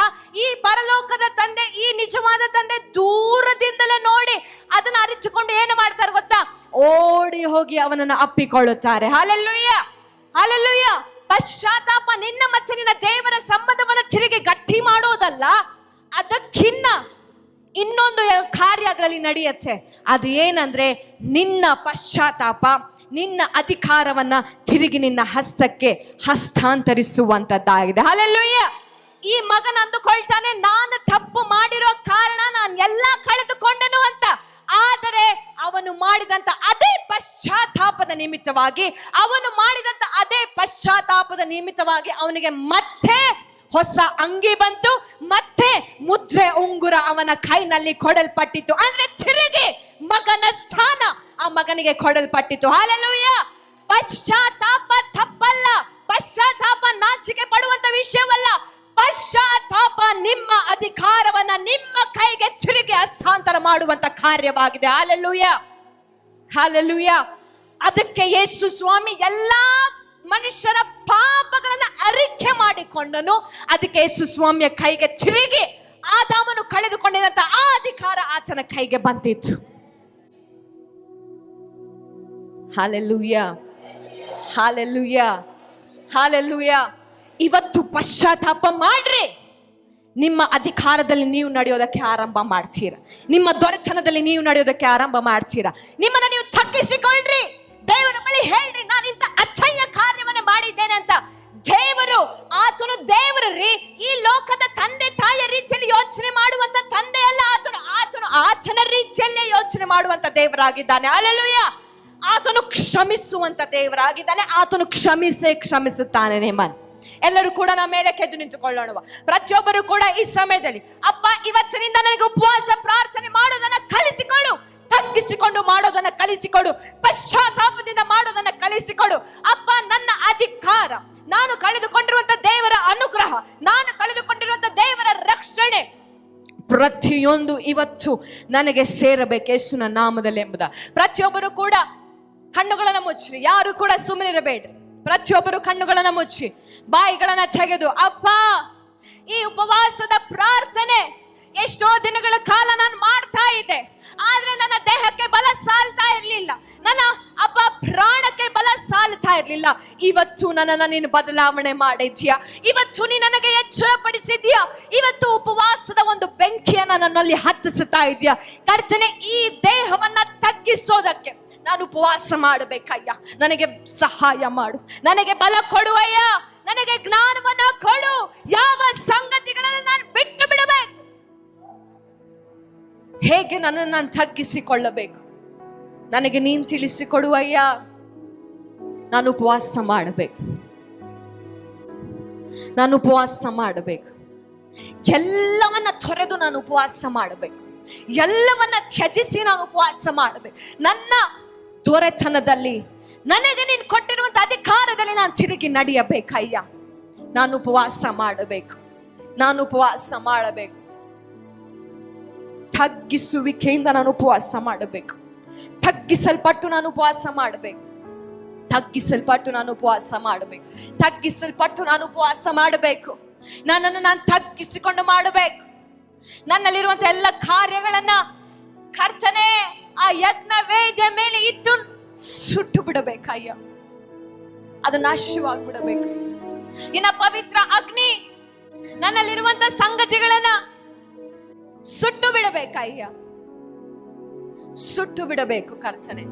ಈ ಪರಲೋಕದ ತಂದೆ, ಈ ನಿಜವಾದ ತಂದೆ ದೂರದಿಂದಲೇ ನೋಡಿ ಅದನ್ನ ಅರಿತುಕೊಂಡು ಏನು ಮಾಡ್ತಾರೆ ಗೊತ್ತಾ? ಓಡಿ ಹೋಗಿ ಅವನನ್ನು ಅಪ್ಪಿಕೊಳ್ಳುತ್ತಾರೆ. Hallelujah, hallelujah. ಪಶ್ಚಾತ್ತಾಪ ನಿನ್ನ ಮತ್ತೆ ನಿನ್ನ ದೇವರ ಸಂಬಂಧವನ್ನು ತಿರುಗಿ ಗಟ್ಟಿ ಮಾಡೋದಲ್ಲ, ಅದಕ್ಕಿನ್ನ ಇನ್ನೊಂದು ಕಾರ್ಯ ಅದರಲ್ಲಿ ನಡೆಯುತ್ತೆ. ಅದು ಏನಂದ್ರೆ ನಿನ್ನ ಪಶ್ಚಾತ್ತಾಪ ನಿನ್ನ ಅಧಿಕಾರವನ್ನ ತಿರುಗಿ ನಿನ್ನ ಹಸ್ತಕ್ಕೆ ಹಸ್ತಾಂತರಿಸುವಂತದ್ದಾಗಿದೆ. ಹಲ್ಲೆಲೂಯಾ. ಈ ಮಗನ ಅಂದುಕೊಳ್ತಾನೆ, ನಾನು ತಪ್ಪು ಮಾಡಿರೋ ಕಾರಣ ನಾನು ಎಲ್ಲ ಕಳೆದುಕೊಂಡೆನು ಅಂತ. ಆದರೆ ಅವನು ಮಾಡಿದಂತ ಅದೇ ಪಶ್ಚಾತ್ತಾಪದ ನಿಮಿತ್ತವಾಗಿ ಅವನಿಗೆ ಮತ್ತೆ ಹೊಸ ಅಂಗಿ ಬಂತು, ಮತ್ತೆ ಮುದ್ರೆ ಉಂಗುರ ಅವನ ಕೈನಲ್ಲಿ ಕೊಡಲ್ಪಟ್ಟಿತು. ಅಂದ್ರೆ ತಿರುಗಿ ಮಗನ ಸ್ಥಾನ ಆ ಮಗನಿಗೆ ಕೊಡಲ್ಪಟ್ಟಿತು. ಹಲ್ಲೆಲೂಯಾ. ಪಶ್ಚಾತ್ತಾಪ ತಪ್ಪಲ್ಲ, ಪಶ್ಚಾತ್ತಾಪ ನಾಚಿಕೆ ಪಡುವಂತ ವಿಷಯವಲ್ಲ. ಪಶ್ಚಾತ್ತಾಪ ನಿಮ್ಮ ಅಧಿಕಾರವನ್ನ ನಿಮ್ಮ ಕೈಗೆ ತಿರುಗಿ ಹಸ್ತಾಂತರ ಮಾಡುವಂತ ಕಾರ್ಯವಾಗಿದೆ. Hallelujah, hallelujah. ಅದಕ್ಕೆ ಯೇಸು ಸ್ವಾಮಿ ಎಲ್ಲಾ ಮನುಷ್ಯರ ಪಾಪಗಳನ್ನ ಅರಿಕೆ ಮಾಡಿಕೊಂಡನು. ಅದಕ್ಕೆ ಯೇಸು ಸ್ವಾಮಿಯ ಕೈಗೆ ತಿರುಗಿ ಆದಾಮನು ಕಳೆದುಕೊಂಡಿದ್ದಂತ ಆ ಅಧಿಕಾರ ಆತನ ಕೈಗೆ ಬಂದಿತ್ತು. Hallelujah, hallelujah, hallelujah. ಇವತ್ತು ಪಶ್ಚಾತ್ತಾಪ ಮಾಡ್ರಿ, ನಿಮ್ಮ ಅಧಿಕಾರದಲ್ಲಿ ನೀವು ನಡೆಯೋದಕ್ಕೆ ಆರಂಭ ಮಾಡ್ತೀರಾ. ನಿಮ್ಮ ದೊರೆತನದಲ್ಲಿ ನೀವು ನಡೆಯೋದಕ್ಕೆ ಆರಂಭ ಮಾಡ್ತೀರಾ. ನಿಮ್ಮನ್ನ ನೀವು ತಗ್ಗಿಸಿಕೊಳ್ಳ್ರಿ, ದೇವರ ಬಳಿ ಹೇಳ್ರಿ, ನಾನು ಇಂಥ ಅಸಹ್ಯ ಕಾರ್ಯವನ್ನ ಮಾಡಿದ್ದೇನೆ ಅಂತ. ಆತನು ದೇವರ್ರಿ, ಈ ಲೋಕದ ತಂದೆ ತಾಯಿಯ ರೀತಿಯಲ್ಲಿ ಯೋಚನೆ ಮಾಡುವಂತ ತಂದೆ ಅಲ್ಲ. ಆತನ ರೀತಿಯಲ್ಲೇ ಯೋಚನೆ ಮಾಡುವಂತ ದೇವರಾಗಿದ್ದಾನೆ. ಹಲ್ಲೆಲೂಯಾ. ಆತನು ಕ್ಷಮಿಸುವಂತ ದೇವರಾಗಿದ್ದಾನೆ. ಆತನು ಕ್ಷಮಿಸುತ್ತಾನೆ. ನಿಮ್ಮನ್ನು ಎಲ್ಲರೂ ಕೂಡ ನಮ್ಮ ಮೇಲೆ ಕೆದ್ದು ನಿಂತುಕೊಳ್ಳೋಣ. ಪ್ರತಿಯೊಬ್ಬರು ಕೂಡ ಈ ಸಮಯದಲ್ಲಿ, ಅಪ್ಪ ಇವತ್ತಿನಿಂದ ನನಗೆ ಉಪವಾಸ ಪ್ರಾರ್ಥನೆ ಮಾಡೋದನ್ನ ಕಲಿಸಿಕೊಡು, ತಗ್ಗಿಸಿಕೊಂಡು ಮಾಡೋದನ್ನ ಕಲಿಸಿಕೊಡು, ಪಶ್ಚಾತ್ತಾಪದಿಂದ ಮಾಡೋದನ್ನ ಕಲಿಸಿಕೊಡು. ಅಪ್ಪ, ನನ್ನ ಅಧಿಕಾರ, ನಾನು ಕಳೆದುಕೊಂಡಿರುವಂತ ದೇವರ ಅನುಗ್ರಹ, ನಾನು ಕಳೆದುಕೊಂಡಿರುವಂತ ದೇವರ ರಕ್ಷಣೆ ಪ್ರತಿಯೊಂದು ಇವತ್ತು ನನಗೆ ಸೇರಬೇಕು ಯೇಸುವಿನ ನಾಮದಲ್ಲಿ ಎಂಬುದ. ಪ್ರತಿಯೊಬ್ಬರು ಕೂಡ ಕಣ್ಣುಗಳನ್ನ ಮುಚ್ಚಿ, ಯಾರು ಕೂಡ ಸುಮ್ಮನಿರಬೇಡ್ರಿ. ಪ್ರತಿಯೊಬ್ಬರು ಕಣ್ಣುಗಳನ್ನ ಮುಚ್ಚಿ ಬಾಯಿಗಳನ್ನ ತೆಗೆದು, ಅಪ್ಪ, ಈ ಉಪವಾಸದ ಪ್ರಾರ್ಥನೆ ಎಷ್ಟೋ ದಿನಗಳ ಕಾಲ ನಾನು ಮಾಡ್ತಾ ಇದ್ದೆ, ಆದ್ರೆ ನನ್ನ ದೇಹಕ್ಕೆ ಬಲ ಸಾಲ್ತಾ ಇರ್ಲಿಲ್ಲ, ನನ್ನ ಅಪ್ಪ ಪ್ರಾಣಕ್ಕೆ ಬಲ ಸಾಲ್ತಾ ಇರ್ಲಿಲ್ಲ. ಇವತ್ತು ನನ್ನನ್ನು ನೀನು ಬದಲಾವಣೆ ಮಾಡಿದ್ಯಾ, ಇವತ್ತು ನೀ ನನಗೆ ಎಚ್ಚರಪಡಿಸಿದ್ಯಾ, ಇವತ್ತು ಉಪವಾಸದ ಒಂದು ಬೆಂಕಿಯನ್ನ ನನ್ನಲ್ಲಿ ಹತ್ತಿಸುತ್ತಾ ಇದೆಯಾ. ಕರ್ತನೆ, ಈ ದೇಹವನ್ನ ತಗ್ಗಿಸೋದಕ್ಕೆ ನಾನು ಉಪವಾಸ ಮಾಡಬೇಕಯ್ಯ. ನನಗೆ ಸಹಾಯ ಮಾಡು, ನನಗೆ ಬಲ ಕೊಡುವಯ್ಯ, ನನಗೆ ಜ್ಞಾನವನ್ನ ಕೊಡು. ಯಾವ ಸಂಗತಿಗಳನ್ನು ನಾನು ಬಿಟ್ಟು ಬಿಡಬೇಕು, ಹೇಗೆ ನನ್ನನ್ನು ನಾನು ತಗ್ಗಿಸಿಕೊಳ್ಳಬೇಕು, ನನಗೆ ನೀನು ತಿಳಿಸಿಕೊಡುವಯ್ಯ. ನಾನು ಉಪವಾಸ ಮಾಡಬೇಕು, ನಾನು ಉಪವಾಸ ಮಾಡಬೇಕು. ಎಲ್ಲವನ್ನ ತೊರೆದು ನಾನು ಉಪವಾಸ ಮಾಡಬೇಕು, ಎಲ್ಲವನ್ನ ತ್ಯಜಿಸಿ ನಾನು ಉಪವಾಸ ಮಾಡಬೇಕು. ನನ್ನ ದೊರೆತನದಲ್ಲಿ, ನನಗೆ ನೀನು ಕೊಟ್ಟಿರುವಂತ ಅಧಿಕಾರದಲ್ಲಿ ನಾನು ತಿರುಗಿ ನಡೆಯಬೇಕಯ್ಯ. ನಾನು ಉಪವಾಸ ಮಾಡಬೇಕು, ನಾನು ಉಪವಾಸ ಮಾಡಬೇಕು. ತಗ್ಗಿಸುವಿಕೆಯಿಂದ ನಾನು ಉಪವಾಸ ಮಾಡಬೇಕು, ತಗ್ಗಿಸಲ್ಪಟ್ಟು ನಾನು ಉಪವಾಸ ಮಾಡಬೇಕು, ತಗ್ಗಿಸಲ್ಪಟ್ಟು ನಾನು ಉಪವಾಸ ಮಾಡಬೇಕು, ತಗ್ಗಿಸಲ್ಪಟ್ಟು ನಾನು ಉಪವಾಸ ಮಾಡಬೇಕು. ನನ್ನನ್ನು ನಾನು ತಗ್ಗಿಸಿಕೊಂಡು ಮಾಡಬೇಕು. ನನ್ನಲ್ಲಿರುವಂತ ಎಲ್ಲ ಕಾರ್ಯಗಳನ್ನ ಕರ್ತನೆ ಆ ಯಜ್ಞ ವೇದಿಯ ಮೇಲೆ ಇಟ್ಟು ಸುಟ್ಟು ಬಿಡಬೇಕಯ್ಯ, ಅದು ನಾಶವಾಗ್ಬಿಡಬೇಕು. ನಿನ್ನ ಪವಿತ್ರ ಅಗ್ನಿ ನನ್ನಲ್ಲಿರುವಂತ ಸಂಗತಿಗಳನ್ನ ಸುಟ್ಟು ಬಿಡಬೇಕಯ್ಯ, ಸುಟ್ಟು ಬಿಡಬೇಕು ಕರ್ತನೆ,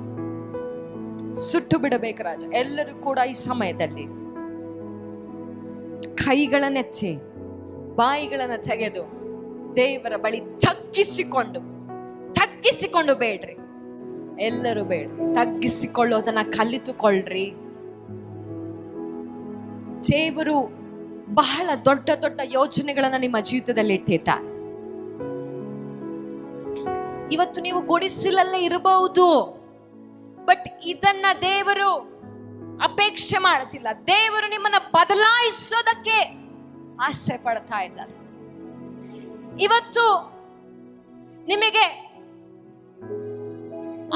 ಸುಟ್ಟು ಬಿಡಬೇಕು ರಾಜ. ಎಲ್ಲರೂ ಕೂಡ ಈ ಸಮಯದಲ್ಲಿ ಕೈಗಳನ್ನೆಚ್ಚಿ ಬಾಯಿಗಳನ್ನ ತೆಗೆದು ದೇವರ ಬಳಿ ತಗ್ಗಿಸಿಕೊಂಡು ಬೇಡ್ರಿ. ಎಲ್ಲರೂ ಬೇಡ್ರಿ, ತಗ್ಗಿಸಿಕೊಳ್ಳೋದನ್ನ ಕಲಿತುಕೊಳ್ಳ್ರಿ. ದೇವರು ಬಹಳ ದೊಡ್ಡ ದೊಡ್ಡ ಯೋಜನೆಗಳನ್ನ ನಿಮ್ಮ ಜೀವಿತದಲ್ಲಿ ಇಟ್ಟಿದ್ದಾರೆ. ಇವತ್ತು ನೀವು ಗುಡಿಸಲಲ್ಲೇ ಇರಬಹುದು, ಬಟ್ ಇದನ್ನ ದೇವರು ಅಪೇಕ್ಷೆ ಮಾಡುತ್ತಿಲ್ಲ. ದೇವರು ನಿಮ್ಮನ್ನ ಬದಲಾಯಿಸೋದಕ್ಕೆ ಆಸೆ ಪಡ್ತಾ ಇದ್ದಾರೆ. ಇವತ್ತು ನಿಮಗೆ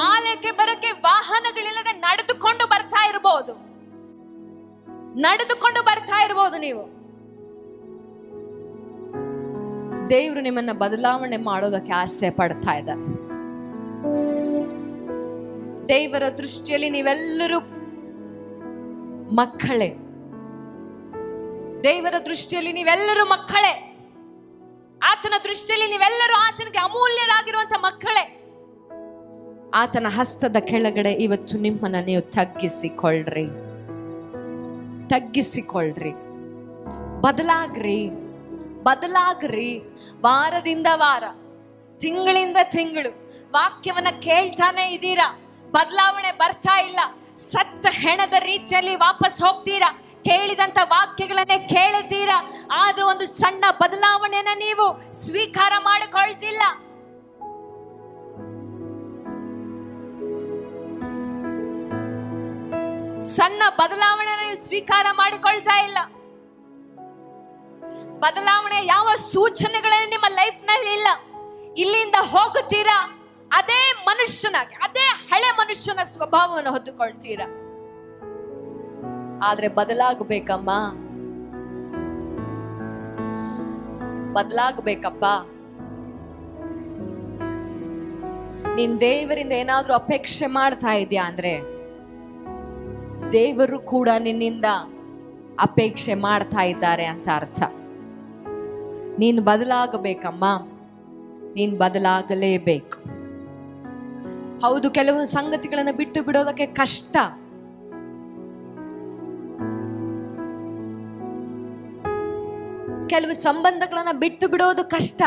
ಆಲಯಕ್ಕೆ ಬರಕ್ಕೆ ವಾಹನಗಳಿಲ್ಲದೆ ನಡೆದುಕೊಂಡು ಬರ್ತಾ ಇರಬಹುದು ನೀವು. ದೇವರು ನಿಮ್ಮನ್ನ ಬದಲಾವಣೆ ಮಾಡೋದಕ್ಕೆ ಆಸೆ ಪಡ್ತಾ ಇದ್ದಾರೆ. ದೇವರ ದೃಷ್ಟಿಯಲ್ಲಿ ನೀವೆಲ್ಲರೂ ಮಕ್ಕಳೇ, ದೇವರ ದೃಷ್ಟಿಯಲ್ಲಿ ನೀವೆಲ್ಲರೂ ಮಕ್ಕಳೇ, ಆತನ ದೃಷ್ಟಿಯಲ್ಲಿ ನೀವೆಲ್ಲರೂ ಆತನಿಗೆ ಅಮೂಲ್ಯರಾಗಿರುವಂತ ಮಕ್ಕಳೇ. ಆತನ ಹಸ್ತದ ಕೆಳಗಡೆ ಇವತ್ತು ನಿಮ್ಮನ್ನ ನೀವು ತಗ್ಗಿಸಿಕೊಳ್ಳ್ರಿ, ಬದಲಾಗ್ರಿ. ವಾರದಿಂದ ವಾರ, ತಿಂಗಳಿಂದ ತಿಂಗಳು ವಾಕ್ಯವನ್ನ ಕೇಳ್ತಾನೆ ಇದ್ದೀರಾ, ಬದಲಾವಣೆ ಬರ್ತಾ ಇಲ್ಲ. ಸತ್ತ ಹೆಣದ ರೀತಿಯಲ್ಲಿ ವಾಪಸ್ ಹೋಗ್ತೀರಾ. ಕೇಳಿದಂತ ವಾಕ್ಯಗಳನ್ನೇ ಕೇಳಿದ್ದೀರಾ, ಆದ್ರೂ ಒಂದು ಸಣ್ಣ ಬದಲಾವಣೆಯನ್ನ ನೀವು ಸ್ವೀಕಾರ ಮಾಡಿಕೊಳ್ತಿಲ್ಲ. ಸಣ್ಣ ಬದಲಾವಣೆ ನೀವು ಸ್ವೀಕಾರ ಮಾಡಿಕೊಳ್ತಾ ಇಲ್ಲ. ಬದಲಾವಣೆ ಯಾವ ಸೂಚನೆಗಳನ್ನ ನಿಮ್ಮ ಲೈಫ್ ನಲ್ಲಿ ಇಲ್ಲ. ಇಲ್ಲಿಂದ ಹೋಗುತ್ತೀರಾ, ಅದೇ ಮನುಷ್ಯನಾಗಿ, ಅದೇ ಹಳೆ ಮನುಷ್ಯನ ಸ್ವಭಾವವನ್ನು ಹೊತ್ತುಕೊಳ್ತೀರಾ. ಆದ್ರೆ ಬದಲಾಗಬೇಕಮ್ಮ, ಬದಲಾಗಬೇಕಪ್ಪ. ನೀನ್ ದೇವರಿಂದ ಏನಾದ್ರೂ ಅಪೇಕ್ಷೆ ಮಾಡ್ತಾ ಇದೆಯಾ ಅಂದ್ರೆ ದೇವರು ಕೂಡ ನಿನ್ನಿಂದ ಅಪೇಕ್ಷೆ ಮಾಡ್ತಾ ಇದ್ದಾರೆ ಅಂತ ಅರ್ಥ. ನೀನು ಬದಲಾಗಬೇಕಮ್ಮ, ನೀನು ಬದಲಾಗಲೇಬೇಕು. ಹೌದು, ಕೆಲವು ಸಂಗತಿಗಳನ್ನು ಬಿಟ್ಟು ಬಿಡೋದಕ್ಕೆ ಕಷ್ಟ. ಕೆಲವು ಸಂಬಂಧಗಳನ್ನ ಬಿಟ್ಟು ಬಿಡೋದು ಕಷ್ಟ.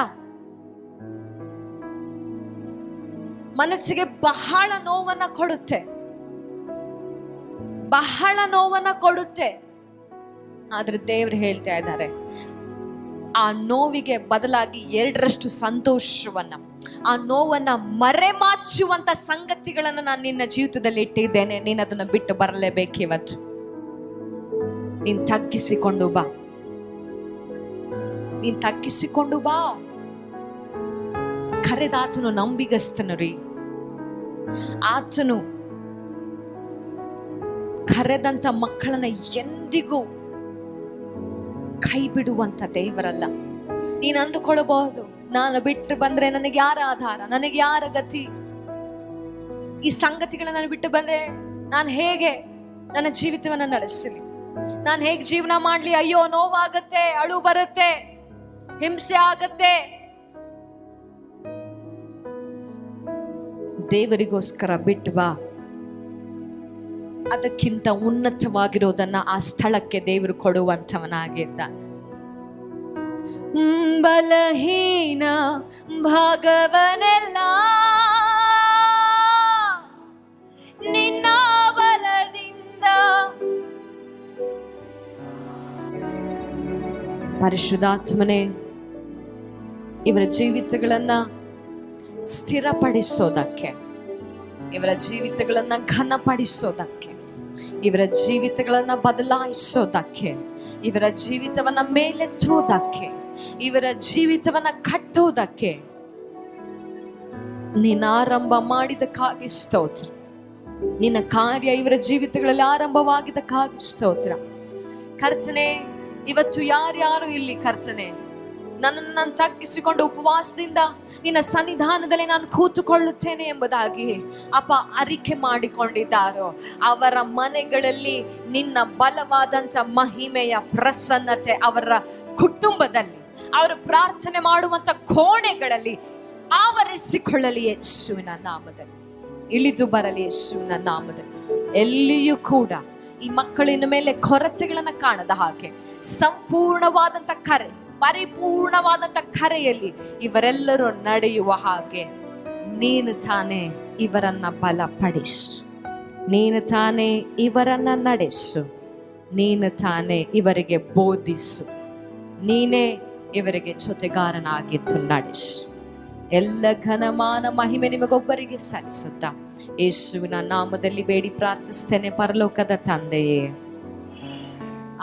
ಮನಸ್ಸಿಗೆ ಬಹಳ ನೋವನ್ನ ಕೊಡುತ್ತೆ. ಬಹಳ ನೋವನ್ನ ಕೊಡುತ್ತೆ. ಆದ್ರೆ ದೇವ್ರು ಹೇಳ್ತಾ ಇದ್ದಾರೆ, ಆ ನೋವಿಗೆ ಬದಲಾಗಿ 2ರಷ್ಟು ಸಂತೋಷವನ್ನ, ಆ ನೋವನ್ನ ಮರೆಮಾಚುವಂತ ಸಂಗತಿಗಳನ್ನ ನಾನು ನಿನ್ನ ಜೀವಿತದಲ್ಲಿ ಇಟ್ಟಿದ್ದೇನೆ. ನೀನ್ ಅದನ್ನ ಬಿಟ್ಟು ಬರಲೇಬೇಕು. ಇವತ್ತು ನೀನ್ ತಗ್ಗಿಸಿಕೊಂಡು ಬಾ, ನೀನ್ ತಗ್ಗಿಸಿಕೊಂಡು ಬಾ. ಕರೆದಾತನು ನಂಬಿಗಸ್ತನು ರೀ. ಆತನು ಕರೆದಂತ ಮಕ್ಕಳನ್ನ ಎಂದಿಗೂ ಕೈ ಬಿಡುವಂತ ದೇವರಲ್ಲ. ನೀನ್ ಅಂದುಕೊಳ್ಳಬಹುದು, ನಾನು ಬಿಟ್ಟು ಬಂದ್ರೆ ನನಗೆ ಯಾರ ಆಧಾರ, ನನಗೆ ಯಾರ ಗತಿ, ಈ ಸಂಗತಿಗಳನ್ನ ಬಿಟ್ಟು ಬಂದ್ರೆ ನಾನು ಹೇಗೆ ನನ್ನ ಜೀವಿತವನ್ನ ನಡೆಸಲಿ, ನಾನು ಹೇಗೆ ಜೀವನ ಮಾಡ್ಲಿ, ಅಯ್ಯೋ ನೋವಾಗತ್ತೆ, ಅಳು ಬರುತ್ತೆ, ಹಿಂಸೆ ಆಗತ್ತೆ. ದೇವರಿಗೋಸ್ಕರ ಬಿಟ್ಟು ಬಾ. ಅದಕ್ಕಿಂತ ಉನ್ನತವಾಗಿರೋದನ್ನ ಆ ಸ್ಥಳಕ್ಕೆ ದೇವರು ಕೊಡುವಂಥವನಾಗಿದ್ದ. ಬಲಹೀನ ಭಾಗವನೆಲ್ಲ ನಿನ್ನ ಬಲದಿಂದ. ಪರಿಶುದ್ಧಾತ್ಮನೇ, ಇವರ ಜೀವಿತಗಳನ್ನ ಸ್ಥಿರಪಡಿಸೋದಕ್ಕೆ, ಇವರ ಜೀವಿತಗಳನ್ನ ಘನಪಡಿಸೋದಕ್ಕೆ, ಇವರ ಜೀವಿತಗಳನ್ನ ಬದಲಾಯಿಸೋದಕ್ಕೆ, ಇವರ ಜೀವಿತವನ್ನ ಮೇಲೆತ್ತೋದಕ್ಕೆ, ಇವರ ಜೀವಿತವನ್ನ ಕಟ್ಟೋದಕ್ಕೆ ನೀನು ಆರಂಭ ಮಾಡಿದಕ್ಕಾಗಿ ಸ್ತೋತ್ರ. ನಿನ್ನ ಕಾರ್ಯ ಇವರ ಜೀವಿತಗಳಲ್ಲಿ ಆರಂಭವಾಗಿದ್ದಕ್ಕಾಗಿ ಸ್ತೋತ್ರ. ಕರ್ತನೆ, ಇವತ್ತು ಯಾರ್ಯಾರು ಇಲ್ಲಿ ಕರ್ತನೆ ನನ್ನನ್ನು ನಾನು ತಗ್ಗಿಸಿಕೊಂಡು ಉಪವಾಸದಿಂದ ನಿನ್ನ ಸನ್ನಿಧಾನದಲ್ಲಿ ನಾನು ಕೂತುಕೊಳ್ಳುತ್ತೇನೆ ಎಂಬುದಾಗಿ ಅಪ್ಪ ಅರಿಕೆ ಮಾಡಿಕೊಂಡಿದ್ದಾರೋ, ಅವರ ಮನೆಗಳಲ್ಲಿ ನಿನ್ನ ಬಲವಾದಂಥ ಮಹಿಮೆಯ ಪ್ರಸನ್ನತೆ, ಅವರ ಕುಟುಂಬದಲ್ಲಿ, ಅವರು ಪ್ರಾರ್ಥನೆ ಮಾಡುವಂತ ಕೋಣೆಗಳಲ್ಲಿ ಆವರಿಸಿಕೊಳ್ಳಲಿ ಯೇಸುವಿನ ನಾಮದಲ್ಲಿ. ಇಳಿದು ಬರಲಿ ಯೇಸುವಿನ ನಾಮದಲ್ಲಿ. ಎಲ್ಲಿಯೂ ಕೂಡ ಈ ಮಕ್ಕಳಿನ ಮೇಲೆ ಕೊರತೆಗಳನ್ನ ಕಾಣದ ಹಾಗೆ ಸಂಪೂರ್ಣವಾದಂತ ಕರೆ, ಪರಿಪೂರ್ಣವಾದಂತ ಕರೆಯಲ್ಲಿ ಇವರೆಲ್ಲರೂ ನಡೆಯುವ ಹಾಗೆ ನೀನು ತಾನೇ ಇವರನ್ನ ಬಲಪಡಿಸು, ನೀನು ತಾನೇ ಇವರನ್ನ ನಡೆಸು, ನೀನು ತಾನೇ ಇವರಿಗೆ ಬೋಧಿಸು, ನೀನೇ ಇವರಿಗೆ ಜೊತೆಗಾರನಾಗಿದ್ದು ನಡೆಸು. ಎಲ್ಲ ಘನಮಾನ ಮಹಿಮೆ ನಿಮಗೊಬ್ಬರಿಗೆ ಸಲ್ಲಿಸುತ್ತಾ ಯೇಸುವಿನ ನಾಮದಲ್ಲಿ ಬೇಡಿ ಪ್ರಾರ್ಥಿಸ್ತೇನೆ ಪರಲೋಕದ ತಂದೆಯೇ,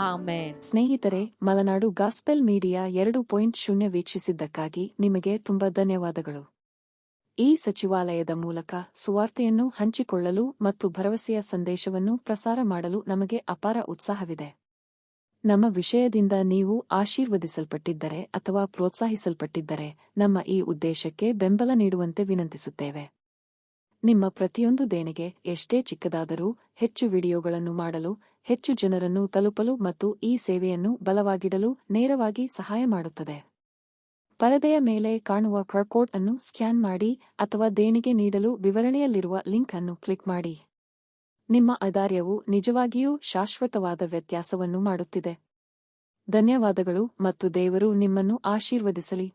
ಆಮೆನ್. ಸ್ನೇಹಿತರೆ, ಮಲೆನಾಡು ಗಾಸ್ಪೆಲ್ ಮೀಡಿಯಾ 2.0 ವೀಕ್ಷಿಸಿದ್ದಕ್ಕಾಗಿ ನಿಮಗೆ ತುಂಬಾ ಧನ್ಯವಾದಗಳು. ಈ ಸಚಿವಾಲಯದ ಮೂಲಕ ಸುವಾರ್ತೆಯನ್ನು ಹಂಚಿಕೊಳ್ಳಲು ಮತ್ತು ಭರವಸೆಯ ಸಂದೇಶವನ್ನು ಪ್ರಸಾರ ಮಾಡಲು ನಮಗೆ ಅಪಾರ ಉತ್ಸಾಹವಿದೆ. ನಮ್ಮ ವಿಷಯದಿಂದ ನೀವು ಆಶೀರ್ವದಿಸಲ್ಪಟ್ಟಿದ್ದರೆ ಅಥವಾ ಪ್ರೋತ್ಸಾಹಿಸಲ್ಪಟ್ಟಿದ್ದರೆ ನಮ್ಮ ಈ ಉದ್ದೇಶಕ್ಕೆ ಬೆಂಬಲ ನೀಡುವಂತೆ ವಿನಂತಿಸುತ್ತೇವೆ. ನಿಮ್ಮ ಪ್ರತಿಯೊಂದು ದೇಣಿಗೆ, ಎಷ್ಟೇ ಚಿಕ್ಕದಾದರೂ, ಹೆಚ್ಚು ವಿಡಿಯೋಗಳನ್ನು ಮಾಡಲು, ಹೆಚ್ಚು ಜನರನ್ನು ತಲುಪಲು ಮತ್ತು ಈ ಸೇವೆಯನ್ನು ಬಲವಾಗಿಡಲು ನೇರವಾಗಿ ಸಹಾಯ ಮಾಡುತ್ತದೆ. ಪರದೆಯ ಮೇಲೆ ಕಾಣುವ QR ಕೋಡ್ ಅನ್ನು ಸ್ಕ್ಯಾನ್ ಮಾಡಿ ಅಥವಾ ದೇಣಿಗೆ ನೀಡಲು ವಿವರಣೆಯಲ್ಲಿರುವ ಲಿಂಕ್ ಅನ್ನು ಕ್ಲಿಕ್ ಮಾಡಿ. ನಿಮ್ಮ ಆದಾರ್ಯವು ನಿಜವಾಗಿಯೂ ಶಾಶ್ವತವಾದ ವ್ಯತ್ಯಾಸವನ್ನು ಮಾಡುತ್ತಿದೆ. ಧನ್ಯವಾದಗಳು ಮತ್ತು ದೇವರು ನಿಮ್ಮನ್ನು ಆಶೀರ್ವದಿಸಲಿ.